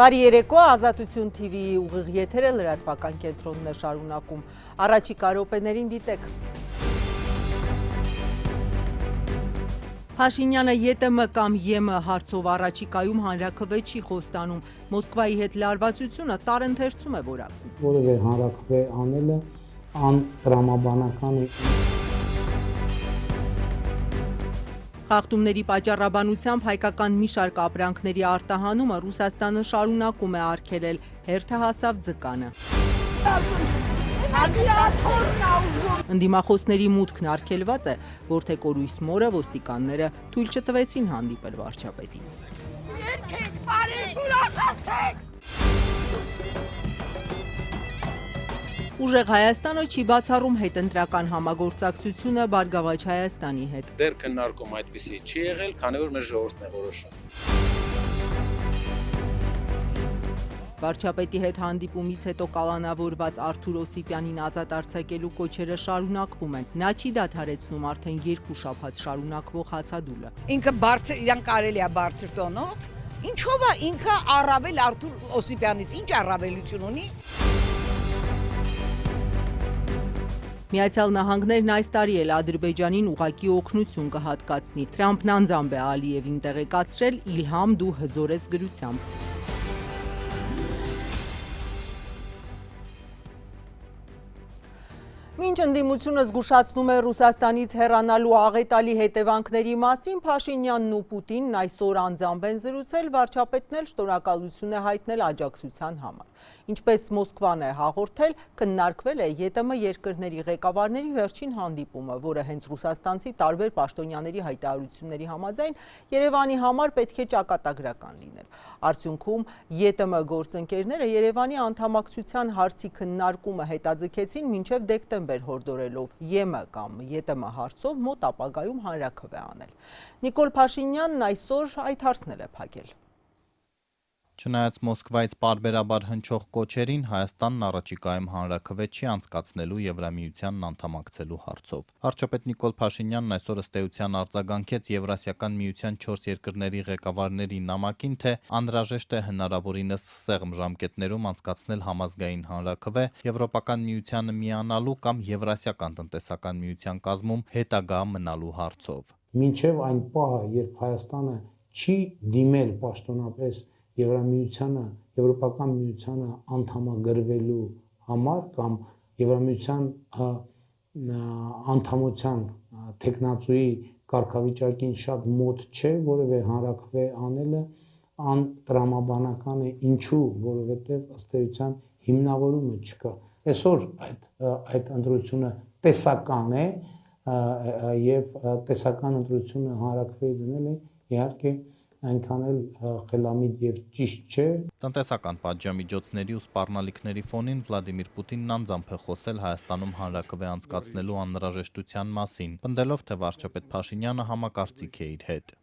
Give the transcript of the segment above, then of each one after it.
Բարի երեկո, Ազատություն TV-ի ուղիղ եթերը լրատվական կենտրոնն է շարունակում։ Առաջիկա րոպեներին դիտեք։ Փաշինյանը ԵՏՄ կամ ԵՄ հարցով առաջիկայում հանրաքվե չի խոստանում։ Մոսկվայի հետ լարվածությունը տարընթերցում է որակում։ Որևէ հանրաքվե անելը անտրամաբանական է։ Խախտումների պատճառաբանությամբ հայկական մի շարք ապրանքների արտահանումը Ռուսաստանը շարունակում է արգելել, հերթը հասավ ձկանը։ Ընդդիմախոսների մուտքն արգելված է, Որդեկորույս մորը ոստիկանները թույլ չտվեցին հանդիպել վարչապետին։ Երկեք, բարև ուրախացեք։ Ուժեղ Հայաստանը չի բացառում հետընտրական համագործակցությունը Բարգավաճ Հայաստանի հետ։ Դեռ քննարկում այդպիսի չի եղել, քանի որ մեր ժողովուրդն է որոշում։ Վարչապետի հետ հանդիպումից հետո կալանավորված Արթուր Օսիպյանին ազատ արձակելու կոչերը շարունակվում են։ Նա չի դադարեցնում արդեն 2 շաբաթ շարունակվող հացադուլը։ Ինքը բարձր, իրան կարելի է բարձր տոնով։ Ինչով է ինքը առավել Արթուր Օսիպյանից, ինչ առավելություն ունի։ Միացյալ Նահանգներն այս տարի էլ Ադրբեջանին ուղղակի օգնություն կհատկացնի։ Թրամփն անձամբ է Ալիևին տեղեկացրել Իլհամ դու հզոր ես գրությամբ։ Մինչ ընդդիմությունը զգուշացնում է Ռուսաստանից հեռանալու աղետալի հետևանքների մասին, Փաշինյանն ու Պուտինն այսօր անձամբ են զրուցել, վարչապետն էլ շնորհակալություն է հայտնել աջակցության համար։ Ինչպես Մոսկվան է հաղորդել, քննարկվել է ԵՏՄ երկրների ղեկավարների վերջին հանդիպումը, որը հենց ռուսաստանցի տարբեր պաշտոնյաների հայտարարությունների համաձայն Երևանի համար պետք է ճակատագրական լիներ։ Արդյունքում ԵՏՄ գործընկերները Երևանի անդամակցության հարցի քննարկումը հետաձգեցին մինչև դեկտեմբեր հորդորելով ԵՄ կամ ԵՏՄ հարցով մոտ ապագայում հանրաքվե անել։ Նիկոլ Փաշինյանն այսօր այդ հարցն է փակել։ Չնայած Մոսկվայից պարբերաբար հնչող կոչերին, Հայաստանն առաջիկայում հանրաքվե չի անցկացնելու Եվրամիությանն անդամակցելու հարցով։ Վարչապետ Նիկոլ Փաշինյանն այսօր ըստ էության արձագանքեց Եվրասիական միության 4 երկրների ղեկավարների նամակին, թե անհրաժեշտ է հնարավորինս սեղմ ժամկետներում անցկացնել համազգային հանրաքվե Եվրոպական միությանը միանալու կամ Եվրասիական տնտեսական միության կազմում հետագա մնալու հարցով։ Մինչև այն պահը, երբ Հայաստանը չի դիմել պաշտոնապես Եվրամիությանը, Եվրոպական միությանը անդամագրվելու համար կամ Եվրամիության անդամության տեխնացուի կարգավիճակին շատ մոտ չէ, որևէ հանրաքվե անելը անտրամաբանական է, ինչու, որովհետև ըստ էության հիմնավորումը չկա։ Այսօր այդ ընտրությունը տեսական է եւ տեսական ընտրությունը հանրաքվեի դնել է, իհարկե այնքան էլ խելամիտ եւ ճիշտ չէ։ Տնտեսական պատժամիջոցների ու սպառնալիքների ֆոնին Վլադիմիր Պուտինն անձամբ է խոսել Հայաստանում հանրաքվե անցկացնելու անհրաժեշտության մասին, պնդելով, թե վարչապետ Փաշինյանը համակարծիք է իր հետ։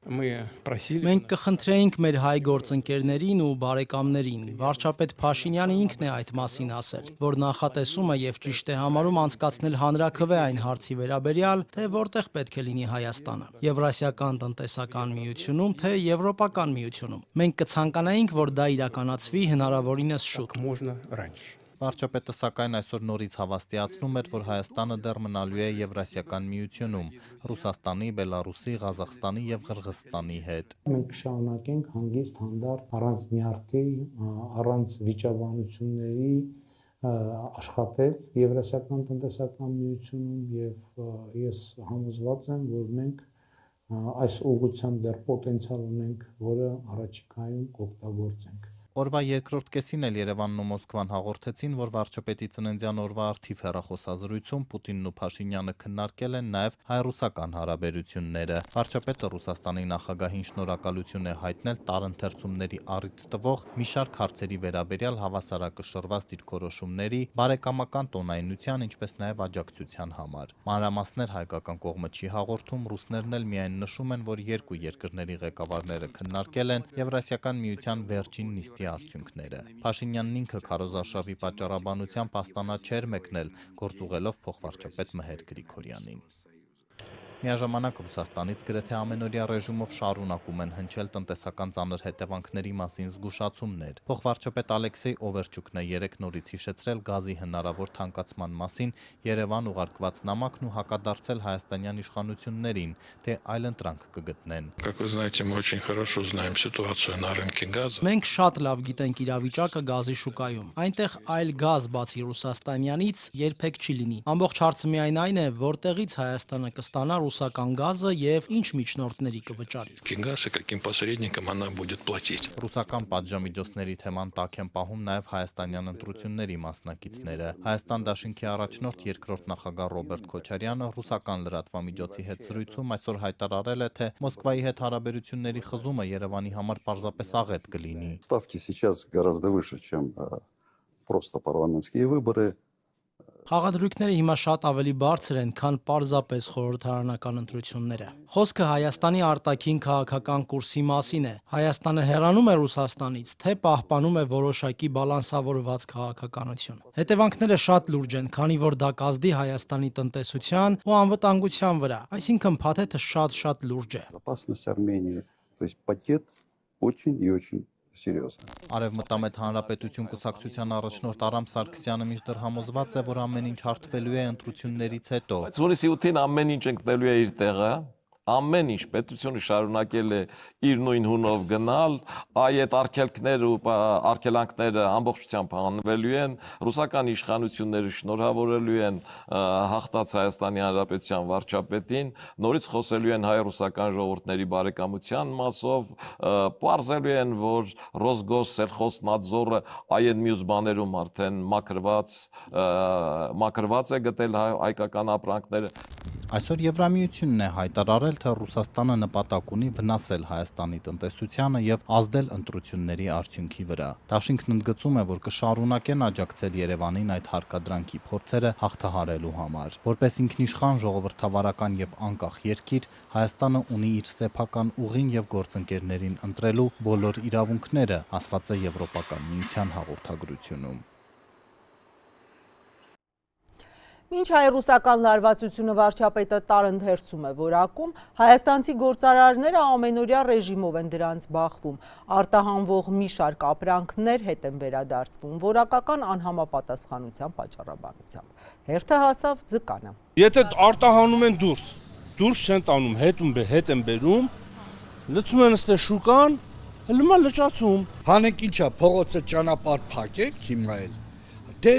Մենք կխնդրեինք մեր հայ գործընկերներին ու բարեկամներին, վարչապետ Փաշինյանը ինքն է այդ մասին ասել, որ նախատեսում է եւ ճիշտ է համարում անցկացնել հանրաքվե այն հարցի վերաբերյալ, թե որտեղ պետք է լինի Հայաստանը՝ Եվրասիական տնտեսական միությունում, թե Եվրոպական միությունում։ Մենք կցանկանայինք, որ դա իրականացվի հնարավորինս շուտ։ Վարչապետը սակայն այսօր նորից հավաստիացնում էր, որ Հայաստանը դեռ մնալու է Եվրասիական միությունում, Ռուսաստանի, Բելարուսի, Ղազախստանի եւ Ղրղըզստանի հետ։ Մենք կշարունակենք հանգիստ հանդարտ առանց նյարդի, առանց վիճաբանությունների աշխատել Եվրասիական տնտեսական միությունում եւ ես համոզված եմ, որ մենք այս ուղղությամբ դեռ պոտենցիալ ունենք, որը առաջիկայում կօգտագործենք։ Օրվա երկրորդ կեսին էլ Երևանն ու Մոսկվան հաղորդեցին, որ վարչապետի ծննդյան օրվա առթիվ հեռախոսազրույցում Պուտինն ու Փաշինյանը քննարկել են նաև հայ-ռուսական հարաբերությունները։ Վարչապետը Ռուսաստանի նախագահին շնորհակալություն է հայտնել տարընթերցումների առիթ տվող մի շարք հարցերի վերաբերյալ հավասարակշռված դիրքորոշումների, բարեկամական տոնայնության, ինչպես նաև աջակցության համար։ Մանրամասներ հայկական կողմը չի հաղորդում, ռուսներն էլ միայն նշում են, որ երկու երկրների ղեկավարները քննարկել են Եվրասիական միության վերջին նիստի արդյունքները։ Փաշինյանն ինքը քարոզարշավի պատճառաբանությամբ Աստանա չէր մեկնել, գործուղելով փոխվարչապետ Մհեր Գրիգորյանին։ Միաժամանակ Ռուսաստանից գրեթե ամենօրյա ռեժիմով շարունակում են հնչել տնտեսական ծանր հետևանքների մասին զգուշացումներ։ Փոխվարչապետ Ալեքսեյ Օվերչուկն է երեկ նորից հիշեցրել գազի հնարավոր թանկացման մասին Երևան ուղարկված նամակն ու հակադարձել հայաստանյան իշխանություններին, թե այլընտրանք կգտնեն։ Как вы знаете, мы очень хорошо знаем ситуацию на рынке газа. Մենք շատ լավ գիտենք իրավիճակը գազի շուկայում։ Այնտեղ այլ գազ բացի ռուսաստանյանից երբեք չի լինի։ Ամբողջ հարցը միայն այն է, որտեղից Հայաստանը կստանա ռուսական գազը եւ ինչ միջնորդների կվճարի։ Газ и каким посредникам она будет платить. Ռուսական պատժամիջոցների թեման տակ են պահում նաև հայաստանյան ընտրությունների մասնակիցները։ Հայաստան դաշինքի առաջնորդ երկրորդ նախագահ Ռոբերտ Քոչարյանը ռուսական լրատվամիջոցի հետ զրույցում այսօր հայտարարել է, թե Մոսկվայի հետ հարաբերությունների խզումը Երևանի համար պարզապես աղետ կլինի։ Ставки сейчас гораздо выше, чем просто парламентские выборы. Խաղադրույքները հիմա շատ ավելի բարձր են, քան պարզապես խորհրդարանական ընտրությունները։ Խոսքը Հայաստանի արտաքին քաղաքական կուրսի մասին է։ Հայաստանը հեռանում է Ռուսաստանից, թե պահպանում է որոշակի բալանսավորված քաղաքականություն։ Հետևանքները շատ լուրջ են, քանի որ դա կազդի Հայաստանի տնտեսության ու անվտանգության վրա, այսինքն փաթեթը շատ լուրջ է։ Безопасность Армении, то есть пакет очень и очень серьезно. Արևմտամետ հանրապետություն կուսակցության առաջնորդ Արամ Սարգսյանը միշտ համոզված է, որ ամեն ինչ հարթվելու է ընտրություններից հետո։ Բայց որի ութին ամեն ինչ ընկնելու է իր տեղը, ամեն ինչ պետությունը շարունակել է իր նույն հունով գնալ, այդ արգելքները ու արգելանքները ամբողջությամբ հանվելու են, ռուսական իշխանությունները շնորհավորելու են հաղթած Հայաստանի Հանրապետության վարչապետին, նորից խոսելու են հայ-ռուսական ժողովուրդների բարեկամության մասով, պարզելու են, որ Ռոսգոս, Սելխոզնադզորը այդ մյուս բաներում արդեն մաքրված է գտել հայկական ապրանքները։ Այսօր Եվրամիությունն է հայտարարել, թե Ռուսաստանը նպատակ ունի վնասել Հայաստանի տնտեսությանը եւ ազդել ընտրությունների արդյունքի վրա։ Դաշինքն ընդգծում է, որ կշարունակեն աջակցել Երևանին այդ հարկադրանքի փորձերը հաղթահարելու համար։ Որպես ինքնիշխան ժողովրդավարական եւ անկախ երկիր, Հայաստանը ունի իր սեփական ուղին եւ գործընկերներին ընտրելու բոլոր իրավունքները, ասված է Եվրոպական միության հաղորդագրությունում։ Մինչ հայ-ռուսական լարվածությունը վարչապետը տարընթերցում է որակում, հայաստանցի գործարարները ամենօրյա ռեժիմով են դրանց բախվում, արտահանվող մի շարք ապրանքներ հետ են վերադարձվում, որակական անհամապատասխանության պատճառաբանությամբ։ Հերթը հասավ ձկանը։ Եթե արտահանում են դուրս չեն տանում, հետ են բերում, լցում են ստե շուկան, լմա լճացում։ Հանենք ինչա, փողոցը ճանապարհ փակեք հիմա էլ, թե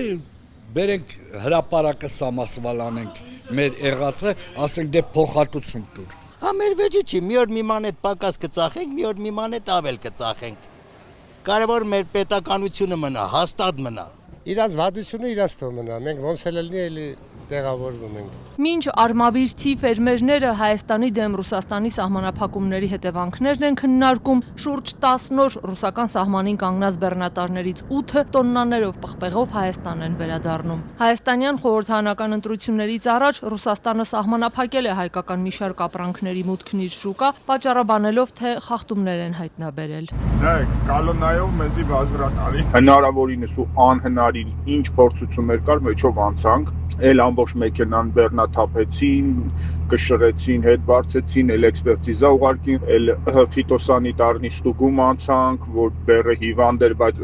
բերենք հրապարակը սամասվալ անենք մեր եղածը, ասենք դե փոխհատուցում տուր։ Հա մեր վեճի չի, մի օր մի մանետ պակաս կծախենք, մի օր մի մանետ ավել կծախենք։ Կարևոր մեր պետականությունը մնա, հաստատ մնա։ Իրաց վատությունը իրաց թող մնա, մենք ոնց էլ լինի էլի տեղավորվում ենք։ Մինչ արմավիրցի ֆերմերները Հայաստանի դեմ Ռուսաստանի սահմանափակումների հետևանքներն են քննարկում, շուրջ 10 օր ռուսական սահմանին կանգնած բեռնատարներից 8-ը տոննաներով պղպեղով Հայաստան են վերադառնում։ Հայաստանյան խորհրդարանական ընտրություններից առաջ Ռուսաստանը սահմանափակել է հայկական մի շարք ապրանքների մուտքն իր շուկա, պատճառաբանելով, թե խախտումներ են հայտնաբերել։ Նայեք, կալոնայով մեզի վազվրատալի հնարավորինս ու անհնարին ինչ փորձություններ կար, մեջով անցանք, էլ ամբողջ մեքենան բեռնաթափեցին, կշռեցին, հետ բարձեցին, էլ էքսպերտիզա ուղարկին, էլ ֆիտոսանիտարնի ստուգում անցանք, որ բեռը հիվանդ էր, բայց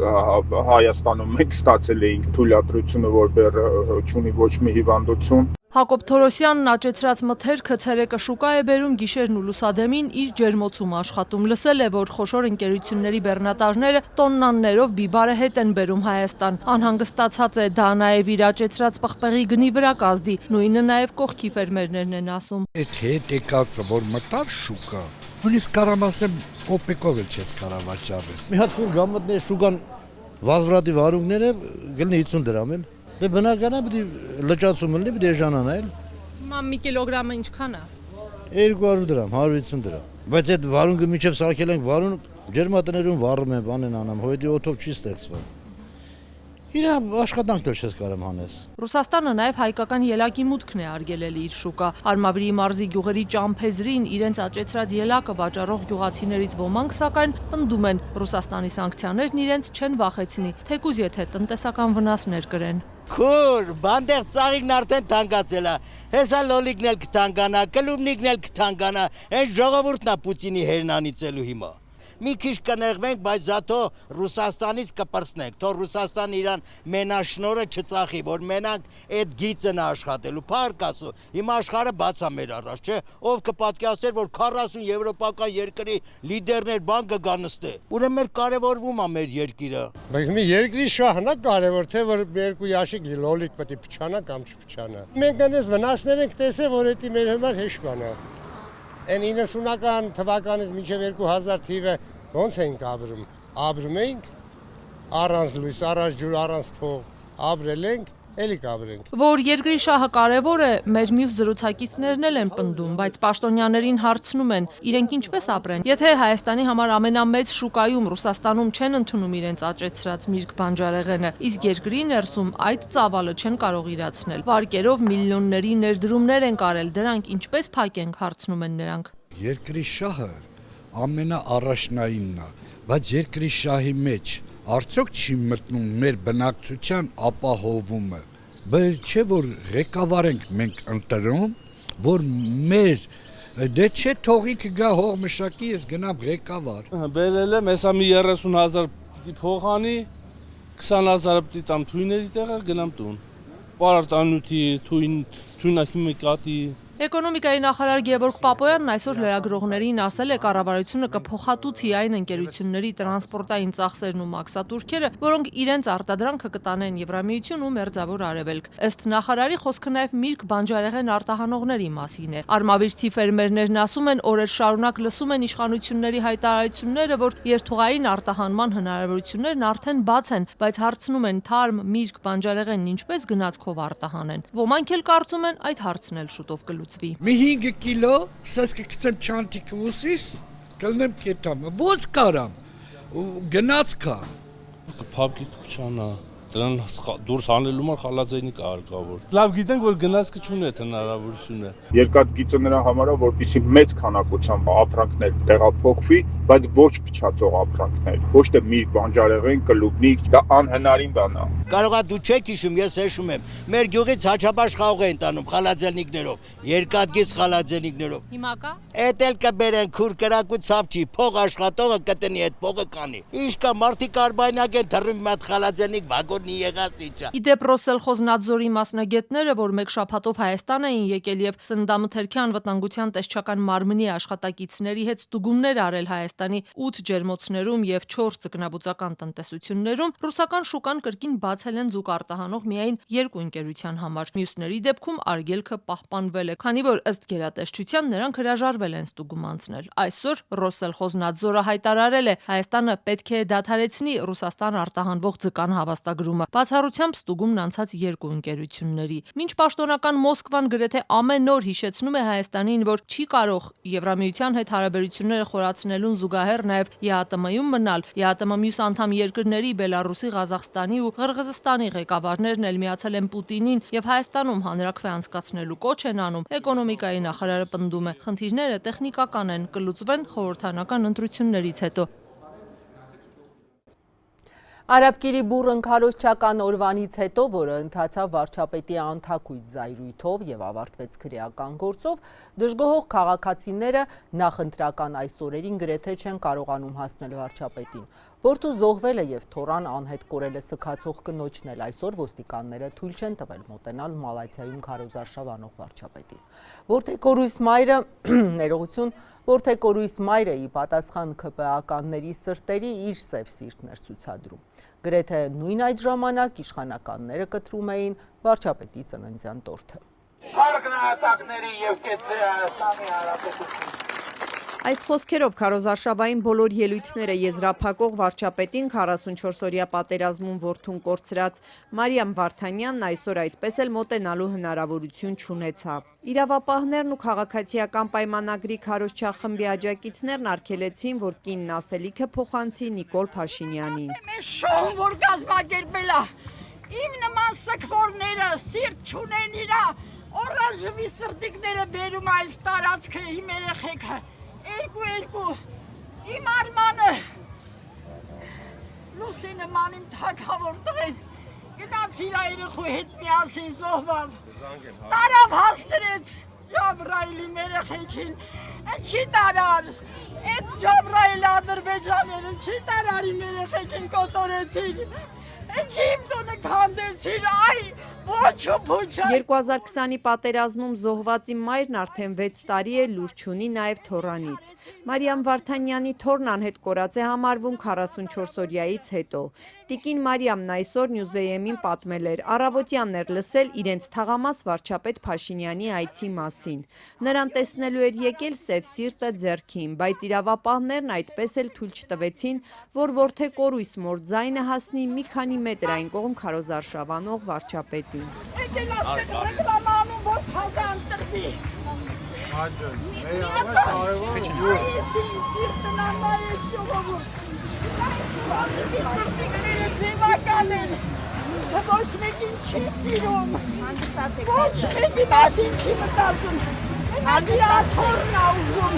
Հայաստանում մենք ստացել էինք թույլատրությունը, որ բեռը չունի ոչ մի հիվանդություն։ Հակոբ Թորոսյանն աճեցրած մթերքը ցերեկը շուկա է բերում, գիշերն ու լուսադեմին իր ջերմոցում աշխատում։ Լսել է, որ խոշոր ընկերությունների բեռնատարները տոննաներով բիբարը հետ են բերում Հայաստան։ Անհանգստացած է, դա նաև իր աճեցրած պղպեղի գնի վրա կազդի, նույնը նաև կողքի ֆերմերներն են ասում։ Այդ հետ եկածը, որ մտավ շուկա, նույնիսկ կարամ ասեմ կոպեկով էլ չես կարող վաճառես։ Մի հատ ֆուլ ժամատնե շուկան վազվրատի վարունքները գլնի 50 դրամ էլ։ Դե բնականա պիտի լճացում լինի, պիտի էժանանա էլ։ Հիմա մի կիլոգրամը ինչքան է։ 200 դրամ, 150 դրամ։ Բայց այդ վարունգը միջև սարքել ենք վարուն, ջերմատներում վառում են, բան են անում, հոյդի օթով չի ստեղծվում։ Իրա աշխատանքն էլ չես կարող հանես։ Ռուսաստանը նաև հայկական ելակի մուտքն է արգելել իր շուկա։ Արմավիրի մարզի գյուղերի ճամփեզրին իրենց աճեցրած ելակը վաճառող գյուղացիներից ոմանք սակայն պնդում են, Ռուսաստանի սանկցիաներն իրենց չեն վախեցնի, թեկուզ եթե տնտեսական վնասներ կրեն։ Քուր, բանդեղ ծաղիկն արդեն թանկացել է։ Հեսա լոլիկն էլ կթանկանա, կլուբնիկն էլ կթանկանա, այն ժողովուրդն է Պուտինի հերնանիցելու հիմա։ Մի քիչ կներվենք, բայց զաթո Ռուսաստանից կպրծնենք, թող Ռուսաստանը իրան մենաշնորը չծախի, որ մենակ այդ գիծն է աշխատելու, փառք ասու, հիմա աշխարհը բաց է մեր առաջ, չէ, ով կպատկասներ, որ 40 եվրոպական երկրի լիդերներ բան կգանստե, ուրեմն մեր կարևորվում է մեր երկիրը։ Բայց մի երկրի շահն է կարևոր, թե որ երկու ящик լոլիկ պետք է փչանա կամ չփչանա։ Մենք այնպես վնասներ ենք տեսել, որ դա մեր համար հեշտ բան է։ Այն 90-ական թվականից մինչև 2000 թիվը ոնց էինք ապրում։ Ապրում էինք առանց լույս, առանց ջուր, առանց փող, ապրել ենք, էլի կապրենք։ Որ երկրի շահը կարևոր է, մեր մյուս զրուցակիցներն էլ են պնդում, բայց պաշտոնյաներին հարցնում են, իրենք ինչպես ապրեն։ Եթե Հայաստանի համար ամենամեծ շուկայում Ռուսաստանում չեն ընդունում իրենց աճեցրած միրգ բանջարեղենը, իսկ երկրի ներսում այդ ծավալը չեն կարող իրացնել։ Վարկերով միլիոնների ներդրումներ են կարել, դրանք ինչպես փակենք, հարցնում են նրանք։ Երկրի շահը ամենաառաջնայինն է, բայց երկրի շահի մեջ արդյոք չի մտնում մեր բնակչության ապահովումը։ Բայց չէ որ ղեկավար ենք մենք ընտրում, որ մեր դե չէ թողի կգա հողմշակի, ես գնամ ղեկավար։ Բերել եմ, հեսա մի 30,000 պիտի փոխանի, 20,000 պիտի տամ թույների տեղը, գնամ տուն։ Պարարտանյութի, թույնակի Էկոնոմիկայի նախարար Գևորգ Պապոյանն այսօր լրագրողներին ասել է կառավարությունը կփոխհատուցի այն ընկերությունների տրանսպորտային ծախսերն ու մաքսատուրքերը, որոնք իրենց արտադրանքը կտանեն Եվրամիություն ու Մերձավոր Արևելք։ Ըստ նախարարի խոսքը նաև միրգ բանջարեղեն արտահանողների մասին է։ Արմավիրցի ֆերմերներն ասում են, օրեր շարունակ լսում են իշխանությունների հայտարարությունները, որ երթուղային արտահանման հնարավորություններն արդեն բաց են, բայց հարցնում են թարմ միրգ բանջարեղենն ինչպես գնացքով արտահանեն։ Ոմանք էլ կարծում են այդ հարցն էլ շուտով կլուծվի։ Մի 5 կիլո, սաս կգցեմ չանտիկ ուսիս, կլնեմ կետամ, ոնց կարամ, գնաց կա։ Փափկի կփչանա, դրան դուրս հանելու համար խալաձայնիկ արկավոր։ Լավ գիտենք, որ գնացքը չունի այդ հնարավորությունը։ Երկաթգիծը նրա համար է, որպեսզի մեծ քանակությամբ ապրանքներ տեղափոխվի, բայց ոչ փչացող ապրանքներ, ոչ թե միրգ բանջարեղեն, կլուբնիկ, դա անհնարին բան է։ Կարողա դու չեք հիշում, ես հիշում եմ։ Մեր գյուղից հաչաբաշ խաղող են տանում խալաձելնիկներով, երկաթգիծ խալաձելնիկներով։ Հիմա կա։ Էդ էլ կբերեն քուր կրակու ցավ չի, փող աշխատողը կտնի այդ փողը կանի։ Ինչ կա մարդիկ արբայնակ են թռում մի հատ խալաձելնիկ վագոնի եղած իջա։ Իդեպ Ռոսելխոզնadzորի մասնագետները, որ մեկ շաբաթով Հայաստան էին եկել եւ Ծննդամթերքի անվտանգության տեսչական մարմնի աշխատակիցների հետ ստուգումներ արել Հայաստանի 8 ջերմոցներում եւ 4 ձկնաբուծական տնտեսություններում, ռուսական շուկան կրկին բացել են ձուկ արտահանող միայն 2 ընկերության համար։ Մյուսների դեպքում արգելքը պահպանվել է, քանի որ ըստ գերատեսչության նրանք հրաժարվել են ստուգում անցնել։ Այսօր Ռոսելխոզնadzորը հայտարարել է, Հայաստանը պետք է դադարեցնի Ռուսաստան արտահանվող ձկան հավաստագրումը։ Բացառությամբ ստուգումն անցած 2 ընկերությունների։ Մինչ պաշտոնական Մոսկվան գրեթե ամեն օր հիշեցնում է Հայաստանին, որ չի կարող Եվրամիության հետ հարաբերությունները խորացնելուն զուգահեռ նաև ԵԱՏՄ-ում մնալ, ԵԱՏՄ մյուս անդամ երկրների Բելարուսի, Ղազախստանի ու Ղրղզստանի ղեկավարներն էլ միացել են Պուտինին եւ Հայաստանում հանրաքվե անցկացնելու կոչ են անում։ Էկոնոմիկայի նախարարը պնդում է, խնդիրները տեխնիկական են, կլուծվեն խորհրդանական ընտրություններից հետո։ Արաբկիրի բուռն քարոզչական օրվանից հետո, որը ընթացավ վարչապետի անթակույց զայրույթով եւ ավարտվեց քրեական գործով, դժգոհող քաղաքացիները նախընտրական այս օրերին գրեթե չեն կարողանում հասնել վարչապետին։ Որդու զոհվել է եւ թորան անհետ կորել է սքացող կնոջն էլ այսօր ոստիկանները թույլ չեն տվել մոտենալ Մալայցիայում քարոզարշավ անող վարչապետին։ Որթեկորույս մայրը ներողություն Որթեկորույս մայրը ի պատասխան ՔՊԱ-ականների սրտերի իր սև սիրտն էր ցուցադրում։ Գրեթե նույն այդ ժամանակ իշխանականները կտրում էին վարչապետի ծննդյան տորթը։ Փառքնահատակների եւ կեցրի Հայաստանի Հանրապետություն։ Այս խոսքերով քարոզարշավային բոլոր ելույթները եզրափակող վարչապետին 44-օրյա պատերազմում որդուն կորցրած Մարիամ Վարդանյանն այսօր այդպես էլ մոտենալու հնարավորություն չունեցավ։ Իրավապահներն ու քաղաքացիական պայմանագրի քարոզչախմբի աջակիցներն արգելեցին, որ կինն ասելիքը փոխանցի Նիկոլ Փաշինյանին։ Այս շոուն, որ կազմակերպել է, իմ նման սքվորները սիրտ չունեն իրա, օրանժվի սրտիկները բերում այս տարածքը իմ երեխեքը։ Երկու, իմ Արմանը, Լուսինը ման իմ թագավոր տղեն, գնաց իր երեխու հետ միասին զոհվավ։ Տարավ հաստրեց Ջաբրայելի երեխեքին։ Ինչի տարար։ Այդ Ջաբրայել ադրբեջաները չի տարար իմ երեխեքին կոտորեցին։ Ինչի իմ տունը քանդեցին, այ ոչ ու փուչա։ 2020-ի պատերազմում զոհվածի մայրն արդեն 6 տարի է լուր չունի նաև թորանից։ Մարիամ Վարդանյանի թորն անհետ կորած է համարվում 44-օրյայից հետո։ Տիկին Մարիամն այսօր Նյուզեյեմին պատմել էր, առավոտյանն էր լսել իրենց թաղամաս վարչապետ Փաշինյանի այցի մասին։ Նրան տեսնելու էր եկել սև սիրտը ձեռքին, բայց իրավապահներն այդպես էլ թույլ չտվեցին, որ որդեկորույս մոր ձայնը հասնի մի քանի մետր այն կողմ քարոզարշավանող վարչապետին։ Եկել ասեք ռեկլամանում, որ փազան տրվի։ Ոչ մեկին չի սիրում, ոչ մեկի մասին չի մտածում, ադիաթորն ուզում,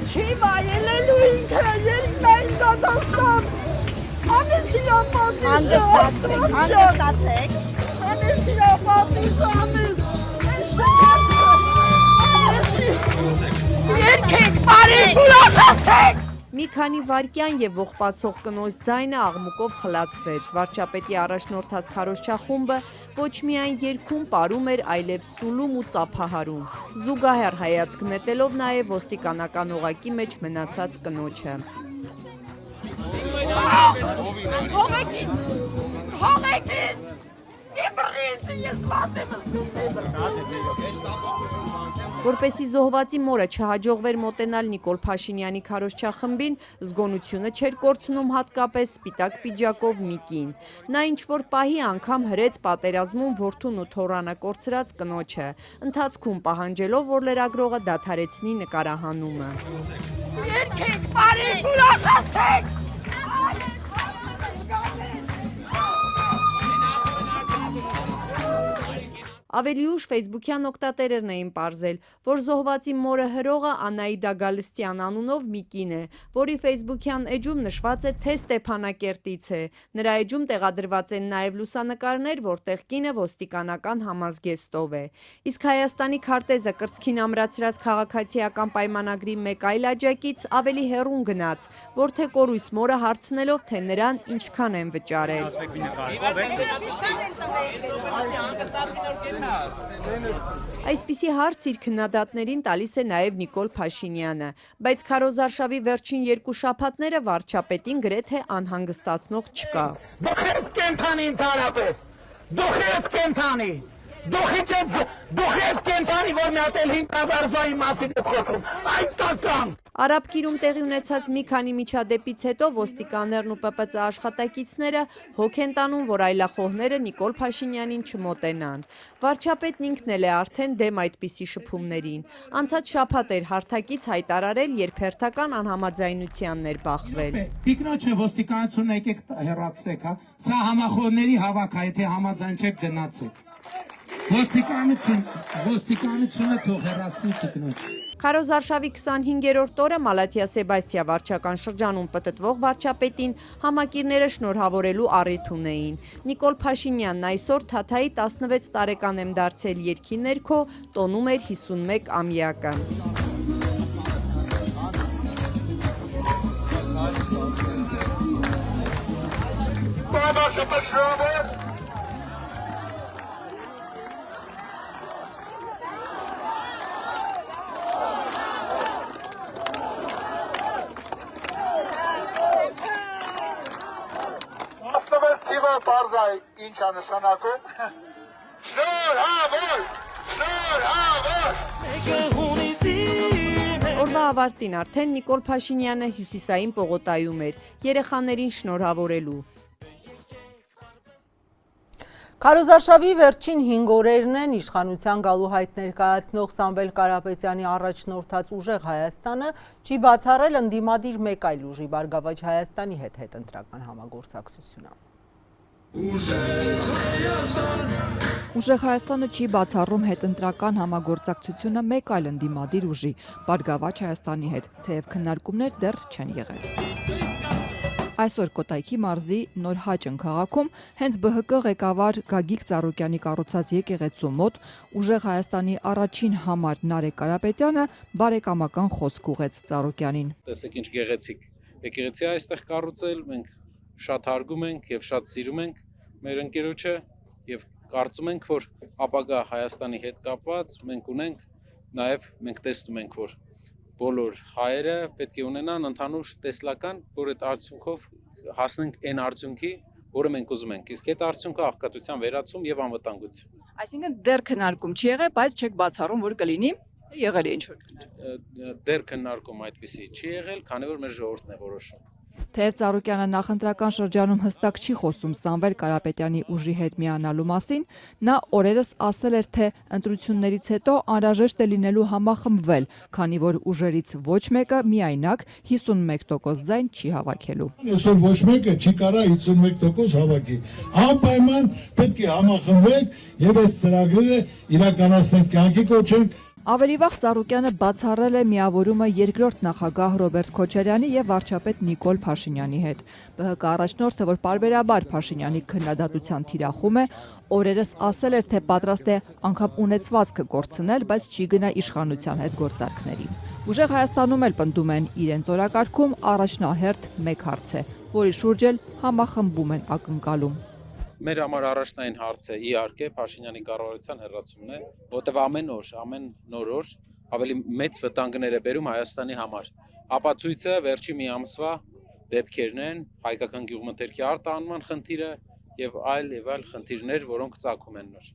չի վայելելու ինքը, երկն այն դատաստան, անեսիրապատիժը, Հանգստացեք, անեսիրապատիժը, երկեք, բարեք, ուրախացեք։ Մի քանի վայրկյան եւ ողբացող կնոջ ձայնը աղմուկով խլացվեց։ Վարչապետի առաջնորդած քարոզչախումբը ոչ միայն երգում պարում էր, այլև սուլում ու ծափահարում։ Զուգահեռ հայացք նետելով նաեւ ոստիկանական օղակի մեջ մնացած կնոջը։ Հողեկին, իբրից ես վատ եմ զգում, Որպեսի զոհվածի մորը չհաջողվեր մոտենալ Նիկոլ Փաշինյանի քարոզչախմբին, զգոնությունը չէր կորցնում հատկապես սպիտակ պիջակով մի կին։ Նա ինչ-որ պահի անգամ հրեց պատերազմում որդուն ու թոռանը կորցրած կնոջը, ընթացքում պահանջելով, որ լրագրողը դադարեցնի նկարահանումը։ Երկեք, բարեք, ուրախացեք։ Ավելի ուշ ֆեյսբուքյան օգտատերերն էին պարզել, որ զոհվածի մորը հրողը Անահիդա Գալստյան անունով մի կին է, որի ֆեյսբուքյան էջում նշված է, թե Ստեփանակերտից է։ Նրա էջում տեղադրված են նաև լուսանկարներ, որտեղ կինը ոստիկանական համազգեստով է։ Իսկ Հայաստանի քարտեզը կրծքին ամրացրած քաղաքացիական պայմանագրի մեկ այլ աջակից ավելի հեռուն գնաց, որդեկորույս մորը հարցնելով, թե նրան ինչքան են վճարել։ Այսպիսի հարց իր քննադատներին տալիս է նաև Նիկոլ Փաշինյանը, բայց քարոզարշավի վերջին 2 շաբաթները վարչապետին գրեթե անհանգստացնող չկա։ Դուք ես կենթանի ընդհանրապես, դուք ես կենթանի, դուք ես կենթանի, որ մի հատ էլ 5000 զոհի մասին եք խոսում, այդ տական։ Արաբկիրում տեղի ունեցած մի քանի միջադեպից հետո ոստիկաններն ու ՊՊԾ աշխատակիցները հոգ են տանում, որ այլախոհները Նիկոլ Փաշինյանին չմոտենան։ Վարչապետն ինքն էլ է արդեն դեմ այդպիսի շփումներին։ Անցած շաբաթ էր հարթակից հայտարարել, երբ հերթական անհամաձայնությանն էր բախվել։ Տիկնոջը ոստիկանությունը եկեք հեռացրեք, հա։ Սա համախոհների հավաք է, եթե համաձայն չեք գնացեք։ Ոստիկանությունը թող հեռացնի տիկնոջ։ Քարոզարշավի 25-րդ օրը Մալաթիա Սեբաստիա վարչական շրջանում պտտվող վարչապետին համակիրները շնորհավորելու առիթ ունեին։ Նիկոլ Փաշինյանն այսօր Թաթայի 16 տարեկան եմ դարձել երգի ներքո տոնում էր 51 ամյակը։ Ինչ է նշանակում։ Շնորհավոր, շնորհավոր։ Օրվա ավարտին արդեն Նիկոլ Փաշինյանը Հյուսիսային պողոտայում էր, երեխաներին շնորհավորելու։ Քարոզարշավի վերջին 5 օրերն են իշխանության գալու հայտ ներկայացնող Սամվել Կարապետյանի առաջնորդած ուժեղ Հայաստանը չի բացառել ընդդիմադիր մեկ այլ ուժի Բարգավաճ Հայաստանի հետ հետընտրական համագործակցությունը։ Ուժեղ Հայաստանը չի բացառում հետընտրական համագործակցությունը մեկ այլ ընդդիմադիր ուժի Բարգավաճ Հայաստանի հետ, թեև քննարկումներ դեռ չեն եղել։ Այսօր Կոտայքի մարզի Նոր Հաճն քաղաքում հենց ԲՀԿ ղեկավար Գագիկ Ծառուկյանի կառուցած եկեղեցու մոտ ուժեղ Հայաստանի առաջին համար Նարեկ Կարապետյանը բարեկամական խոսք ուղեց Ծառուկյանին։ Տեսեք ինչ գեղեցիկ եկեղեցի այստեղ կառուցել, մենք շատ հարգում ենք եւ շատ սիրում ենք մեր ընկերոջը եւ կարծում ենք, որ ապագա Հայաստանի հետ կապված մենք ունենք նաեւ մենք տեսնում ենք, որ բոլոր հայերը պետք է ունենան ընդհանուր տեսլական, որ այդ արդյունքով հասնենք այն արդյունքի, որը մենք ուզում ենք։ Իսկ այդ արդյունքը աղքատության վերացում եւ անվտանգություն։ Այսինքն դեռ քննարկում չի եղել, բայց չեք բացառում, որ կլինի, եղել է ինչ որ։ Դեռ քննարկում այդպեսի չի եղել, քանի որ մեր ժողովուրդն է որոշում։ Թեև Ծառուկյանը նախընտրական շրջանում հստակ չի խոսում Սամվել Կարապետյանի ուժի հետ միանալու մասին, նա օրերս ասել էր, թե ընտրություններից հետո անհրաժեշտ է լինելու համախմբվել, քանի որ ուժերից ոչ մեկը միայնակ 51% ձայն չի հավաքելու։ Այսօր ոչ մեկը չի կարա 51% հավաքի։ Անպայման պետք է համախմբվենք եւ այս ծրագրերը իրականացնենք, կյանքի կոչենք։ Ավելի վաղ Ծառուկյանը բացառել է միավորումը երկրորդ նախագահ Ռոբերտ Քոչարյանի եւ վարչապետ Նիկոլ Փաշինյանի հետ։ ԲՀԿ առաջնորդը, որ պարբերաբար Փաշինյանի քննադատության թիրախում է, օրերս ասել էր, թե պատրաստ է անգամ ունեցվածքը կորցնել, բայց չի գնա իշխանության հետ գործարքների։ Ուժեղ Հայաստանում էլ պնդում են իրենց օրակարգում առաջնահերթ մեկ հարց է, որի շուրջ էլ համախմբում են ակնկալում։ Մեր համար առաջնային հարցը իհարկե Փաշինյանի կառավարության հեռացումն է, որտեղ ամեն նոր օր ավելի մեծ վտանգներ է բերում Հայաստանի համար։ Ապացույցը վերջի մի ամսվա դեպքերն են, հայկական գյուղմթերքի արտահանման խնդիրը եւ այլ խնդիրներ, որոնք ծագում են նոր։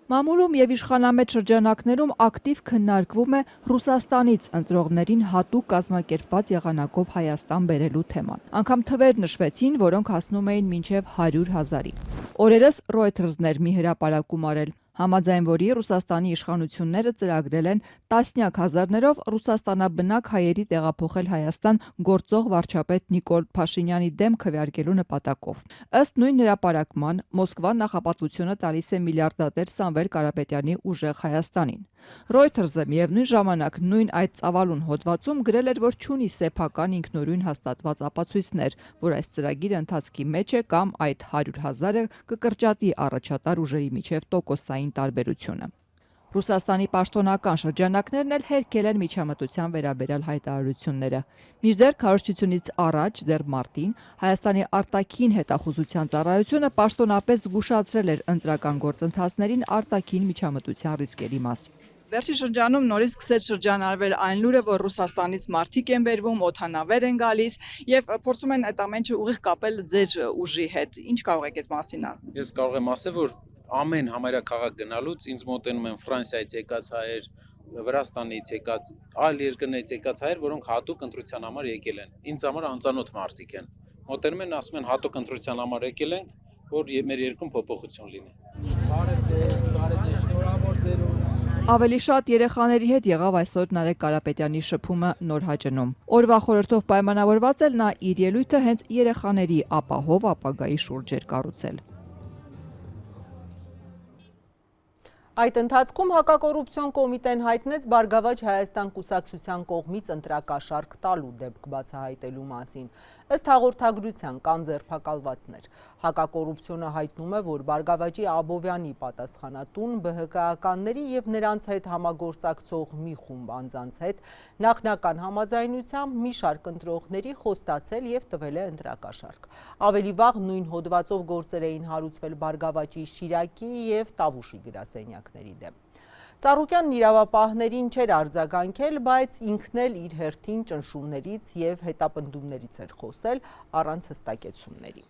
Մամուլում եւ իշխանամետ շրջանակներում ակտիվ քննարկվում է Ռուսաստանից ընտրողներին հատուկ կազմակերպված եղանակով Հայաստան բերելու թեման։ Անգամ թվեր նշվեցին, որոնք հասնում էին մինչև 100,000-ի։ Օրերս Reuters-ներ մի հրապարակում արել, համաձայն որի Ռուսաստանի իշխանությունները ծրագրել են տասնյակ հազարներով Ռուսաստանաբնակ հայերի տեղափոխել Հայաստան գործող վարչապետ Նիկոլ Փաշինյանի դեմ քվեարկելու նպատակով։ Ըստ նույն հրապարակման Մոսկվան նախապատվությունը տալիս է միլիարդատեր Սամվել Կարապետյանի ուժեղ Հայաստանին։ Reuters-ը միևնույն ժամանակ նույն այդ ծավալուն հոդվածում գրել էր, որ չունի սեփական ինքնուրույն հաստատված ապացույցներ, որ այս ծրագիրը ընթացքի մեջ է կամ այդ 100,000-ը կկրճատի առաջատար ուժերի միջև տոկոսային տարբերությունը։ Ռուսաստանի պաշտոնական շրջանակներն էլ հերքել են միջամտության վերաբերյալ հայտարարությունները։ Մինչդեռ քարոզչությունից առաջ դեռ մարտին Հայաստանի արտաքին հետախուզության ծառայությունը պաշտոնապես զգուշացրել էր ընտրական գործընթացներին արտաքին միջամտության ռիսկերի մասին։ Վերջի շրջանում նորից սկսեց շրջանառվել այն լուրը, որ Ռուսաստանից մարդիկ են բերվում, օդանավեր են գալիս եւ փորձում են այդ ամենը ուղիղ կապել ձեր ուժի հետ։ Ինչ կարող եք այդ մասին ասել։ Ես կարող եմ ասել, որ ամեն համարյա քաղաք գնալուց ինձ մոտենում են Ֆրանսիայից եկած հայեր, Վրաստանից եկած, այլ երկրներից եկած հայեր, որոնք հատուկ ընտրության համար եկել են։ Ինձ համար անծանոթ մարդիկ են։ Մոտենում են, ասում են հատուկ ընտրության համար եկել ենք, որ մեր երկրում փոփոխություն լինի։ Ավելի շատ երեխաների հետ եղավ այսօր Նարեկ Կարապետյանի շփումը Նոր Հաճնում։ Օրվա խորհրդով պայմանավորված էլ նա իր ելույթը հենց երեխաների ապահով ապագայի շուրջ էր կառուցել։ Այդ ընթացքում հակակոռուպցիոն կոմիտեն հայտնեց Բարգավաճ Հայաստան կուսակցության կողմից ընտրակաշարք տալու դեպք բացահայտելու մասին։ Ըստ հաղորդագրության կան ձերբակալվածներ։ Հակակոռուպցիոնը հայտնում է, որ Բարգավաճի Աբովյանի պատասխանատուն ԲՀԿ-ականների եւ նրանց հետ համագործակցող մի խումբ անձանց հետ նախնական համաձայնությամբ մի շարք ընտրողների խոստացել եւ տվել է ընտրակաշարք։ Ավելի վաղ նույն հոդվածով գործեր էին հարուցվել Բարգավաճի Շիրակի եւ Տավուշի գրասենյակների դեմ։ Ծառուկյանն իրավապահներին չէր արձագանքել, բայց ինքն էլ իր հերթին ճնշումներից եւ հետապնդումներից էր խոսել առանց հստակեցումների։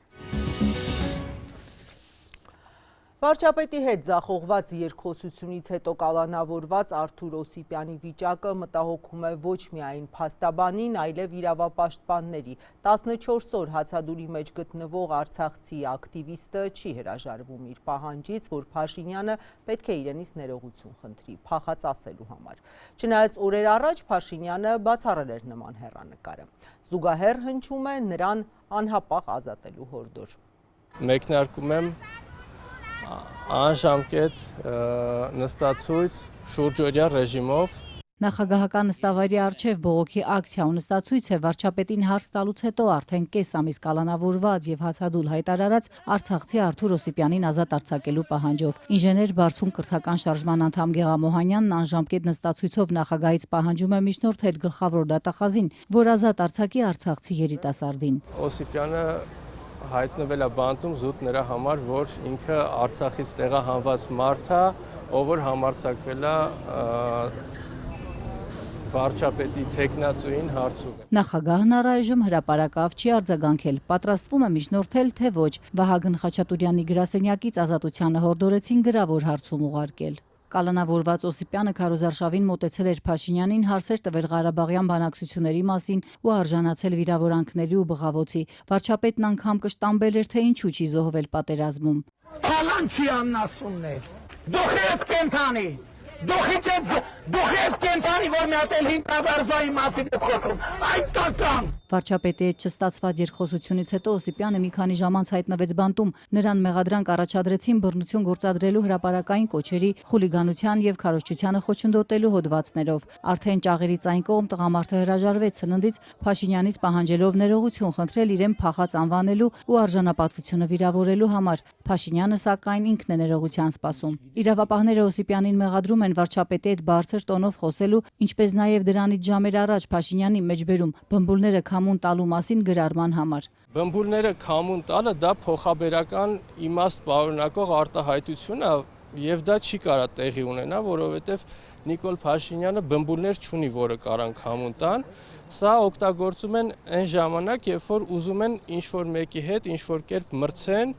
Վարչապետի հետ ձախողված երկխոսությունից հետո կալանավորված Արթուր Օսիպյանի վիճակը մտահոգում է ոչ միայն փաստաբանին, այլև իրավապաշտպանների։ 14 օր հացադուլի մեջ գտնվող արցախցի ակտիվիստը չի հրաժարվում իր պահանջից, որ Փաշինյանը պետք է իրենից ներողություն խնդրի, փախած ասելու համար։ Չնայած օրեր առաջ Փաշինյանը բացառել էր նման հեռանկարը։ Զուգահեռ հնչում է նրան անհապաղ ազատելու հորդոր։ Մեկնարկում եմ անժամկետ նստացույց շուրջօրյա ռեժիմով Նախագահական նստավայրի առջև բողոքի ակցիա ու նստացույց է վարչապետին հարց տալուց հետո արդեն կես ամիս կալանավորված եւ հացադուլ հայտարարած Արցախցի Արթուր Օսիպյանին ազատ արձակելու պահանջով։ Ինժեներ Բարսում կրթական շարժման անդամ Գեղամոհանյանն անժամկետ նստացույցով նախագահից պահանջում է միջնորդել գլխավոր դատախազին, որ ազատ արձակի արցախցի երիտասարդին։ Օսիպյանը հայտնվել է բանտում զուտ նրա համար, որ ինքը Արցախից տեղահանված մարդ է, ով որ համարձակվել է վարչապետի տեխնացուին հարցում։ Նախագահն առայժմ հրապարակավ չի արձագանքել, պատրաստվում է միջնորդել, թե ոչ։ Վահագն Խաչատուրյանի գրասենյակից ազատությանը հորդորեցին գրավոր հարցում ուղարկել։ Կալանավորված Օսիպյանը քարոզարշավին մոտեցել էր Փաշինյանին, հարցեր տվել Ղարաբաղյան բանակցությունների մասին ու արժանացել վիրավորանքների ու բղավոցի։ Վարչապետն անգամ կշտամբել էր, թե ինչու չի զոհվել պատերազմում։ Փալանչյանն ասումն է։ Դուք ես կենթանի։ Դուք ես կենթանի, որ մի հատ էլ 5000 զոհի մասին եք խոսում։ Այդ տական։ Վարչապետի հետ չստացված երկխոսությունից հետո Օսիպյանը մի քանի ժամ անց հայտնվեց բանտում։ Նրան մեղադրանք առաջադրեցին բռնություն գործադրելու հրապարակային կոչերի, խուլիգանության եւ քարոզչությանը խոչընդոտելու հոդվածներով։ Արդեն ճաղերից այն կողմ տղամարդը հրաժարվեց սննդից, Փաշինյանից պահանջելով ներողություն խնդրել իրեն փախած անվանելու ու արժանապատվությունը վիրավորելու համար։ Փաշինյանը սակայն ինքն է ներողության սպասում։ Իրավապահները Օսիպյանին մեղադրում են վարչապետի հետ բարձր տոնով խոսելու, ինչպես նաեւ դրանից ժամեր առաջ Փաշինյանի մեջբերում բմբուլները քամուն տալու մասին գրառման համար։ Բմբուլները քամուն տալը դա փոխաբերական իմաստ պարունակող արտահայտություն է եւ դա չի կարա տեղի ունենա, որովհետեւ Նիկոլ Փաշինյանը բմբուլներ չունի, որը կարան քամուն տան։ Սա օգտագործում են այն ժամանակ, երբ որ ուզում են ինչ-որ մեկի հետ ինչ-որ կերպ մրցեն,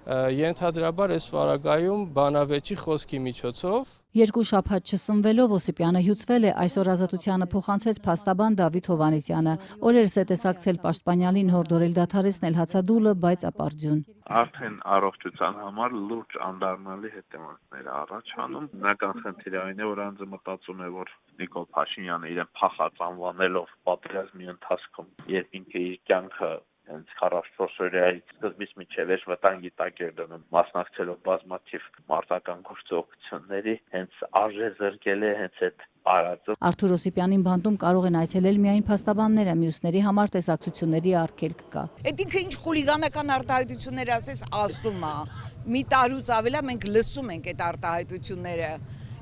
ենթադրաբար այս պարագայում բանավեճի խոսքի միջոցով։ Երկու շաբաթ չսնվելով Օսիպյանը հյուծվել է, այսօր ազատությանը փոխանցեց փաստաբան Դավիթ Հովհաննիսյանը։ Օրերս հետեսակցել պաշտպանյալին հորդորել դադարեցնել հացադուլը, բայց ապարդյուն։ Արդեն առողջության համար լուրջ անդառնալի հետևանքներ առաջանում։ Բնական խնդիրը այն է, որ անձը մտածում է, որ Նիկոլ Փաշինյանը իրեն փախած անվանելով պատերազմի ընթացքում, երբ ինքը իր կյանքը հենց 44 օրյայից սկզբից մինչև վերջ վտանգի տակ էր դնում, մասնակցելով բազմաթիվ մարտական գործողությունների, հենց արժե զրկել է հենց այդ արածը։ Արթուր Օսիպյանին բանտում կարող են այցելել միայն փաստաբանները, մյուսների համար տեսակցությունների արգելք կա։ Այդ ինքը ինչ խուլիգանական արտահայտություններ ասես ասում է։ Մի տարուց ավելա մենք լսում ենք այդ արտահայտությունները։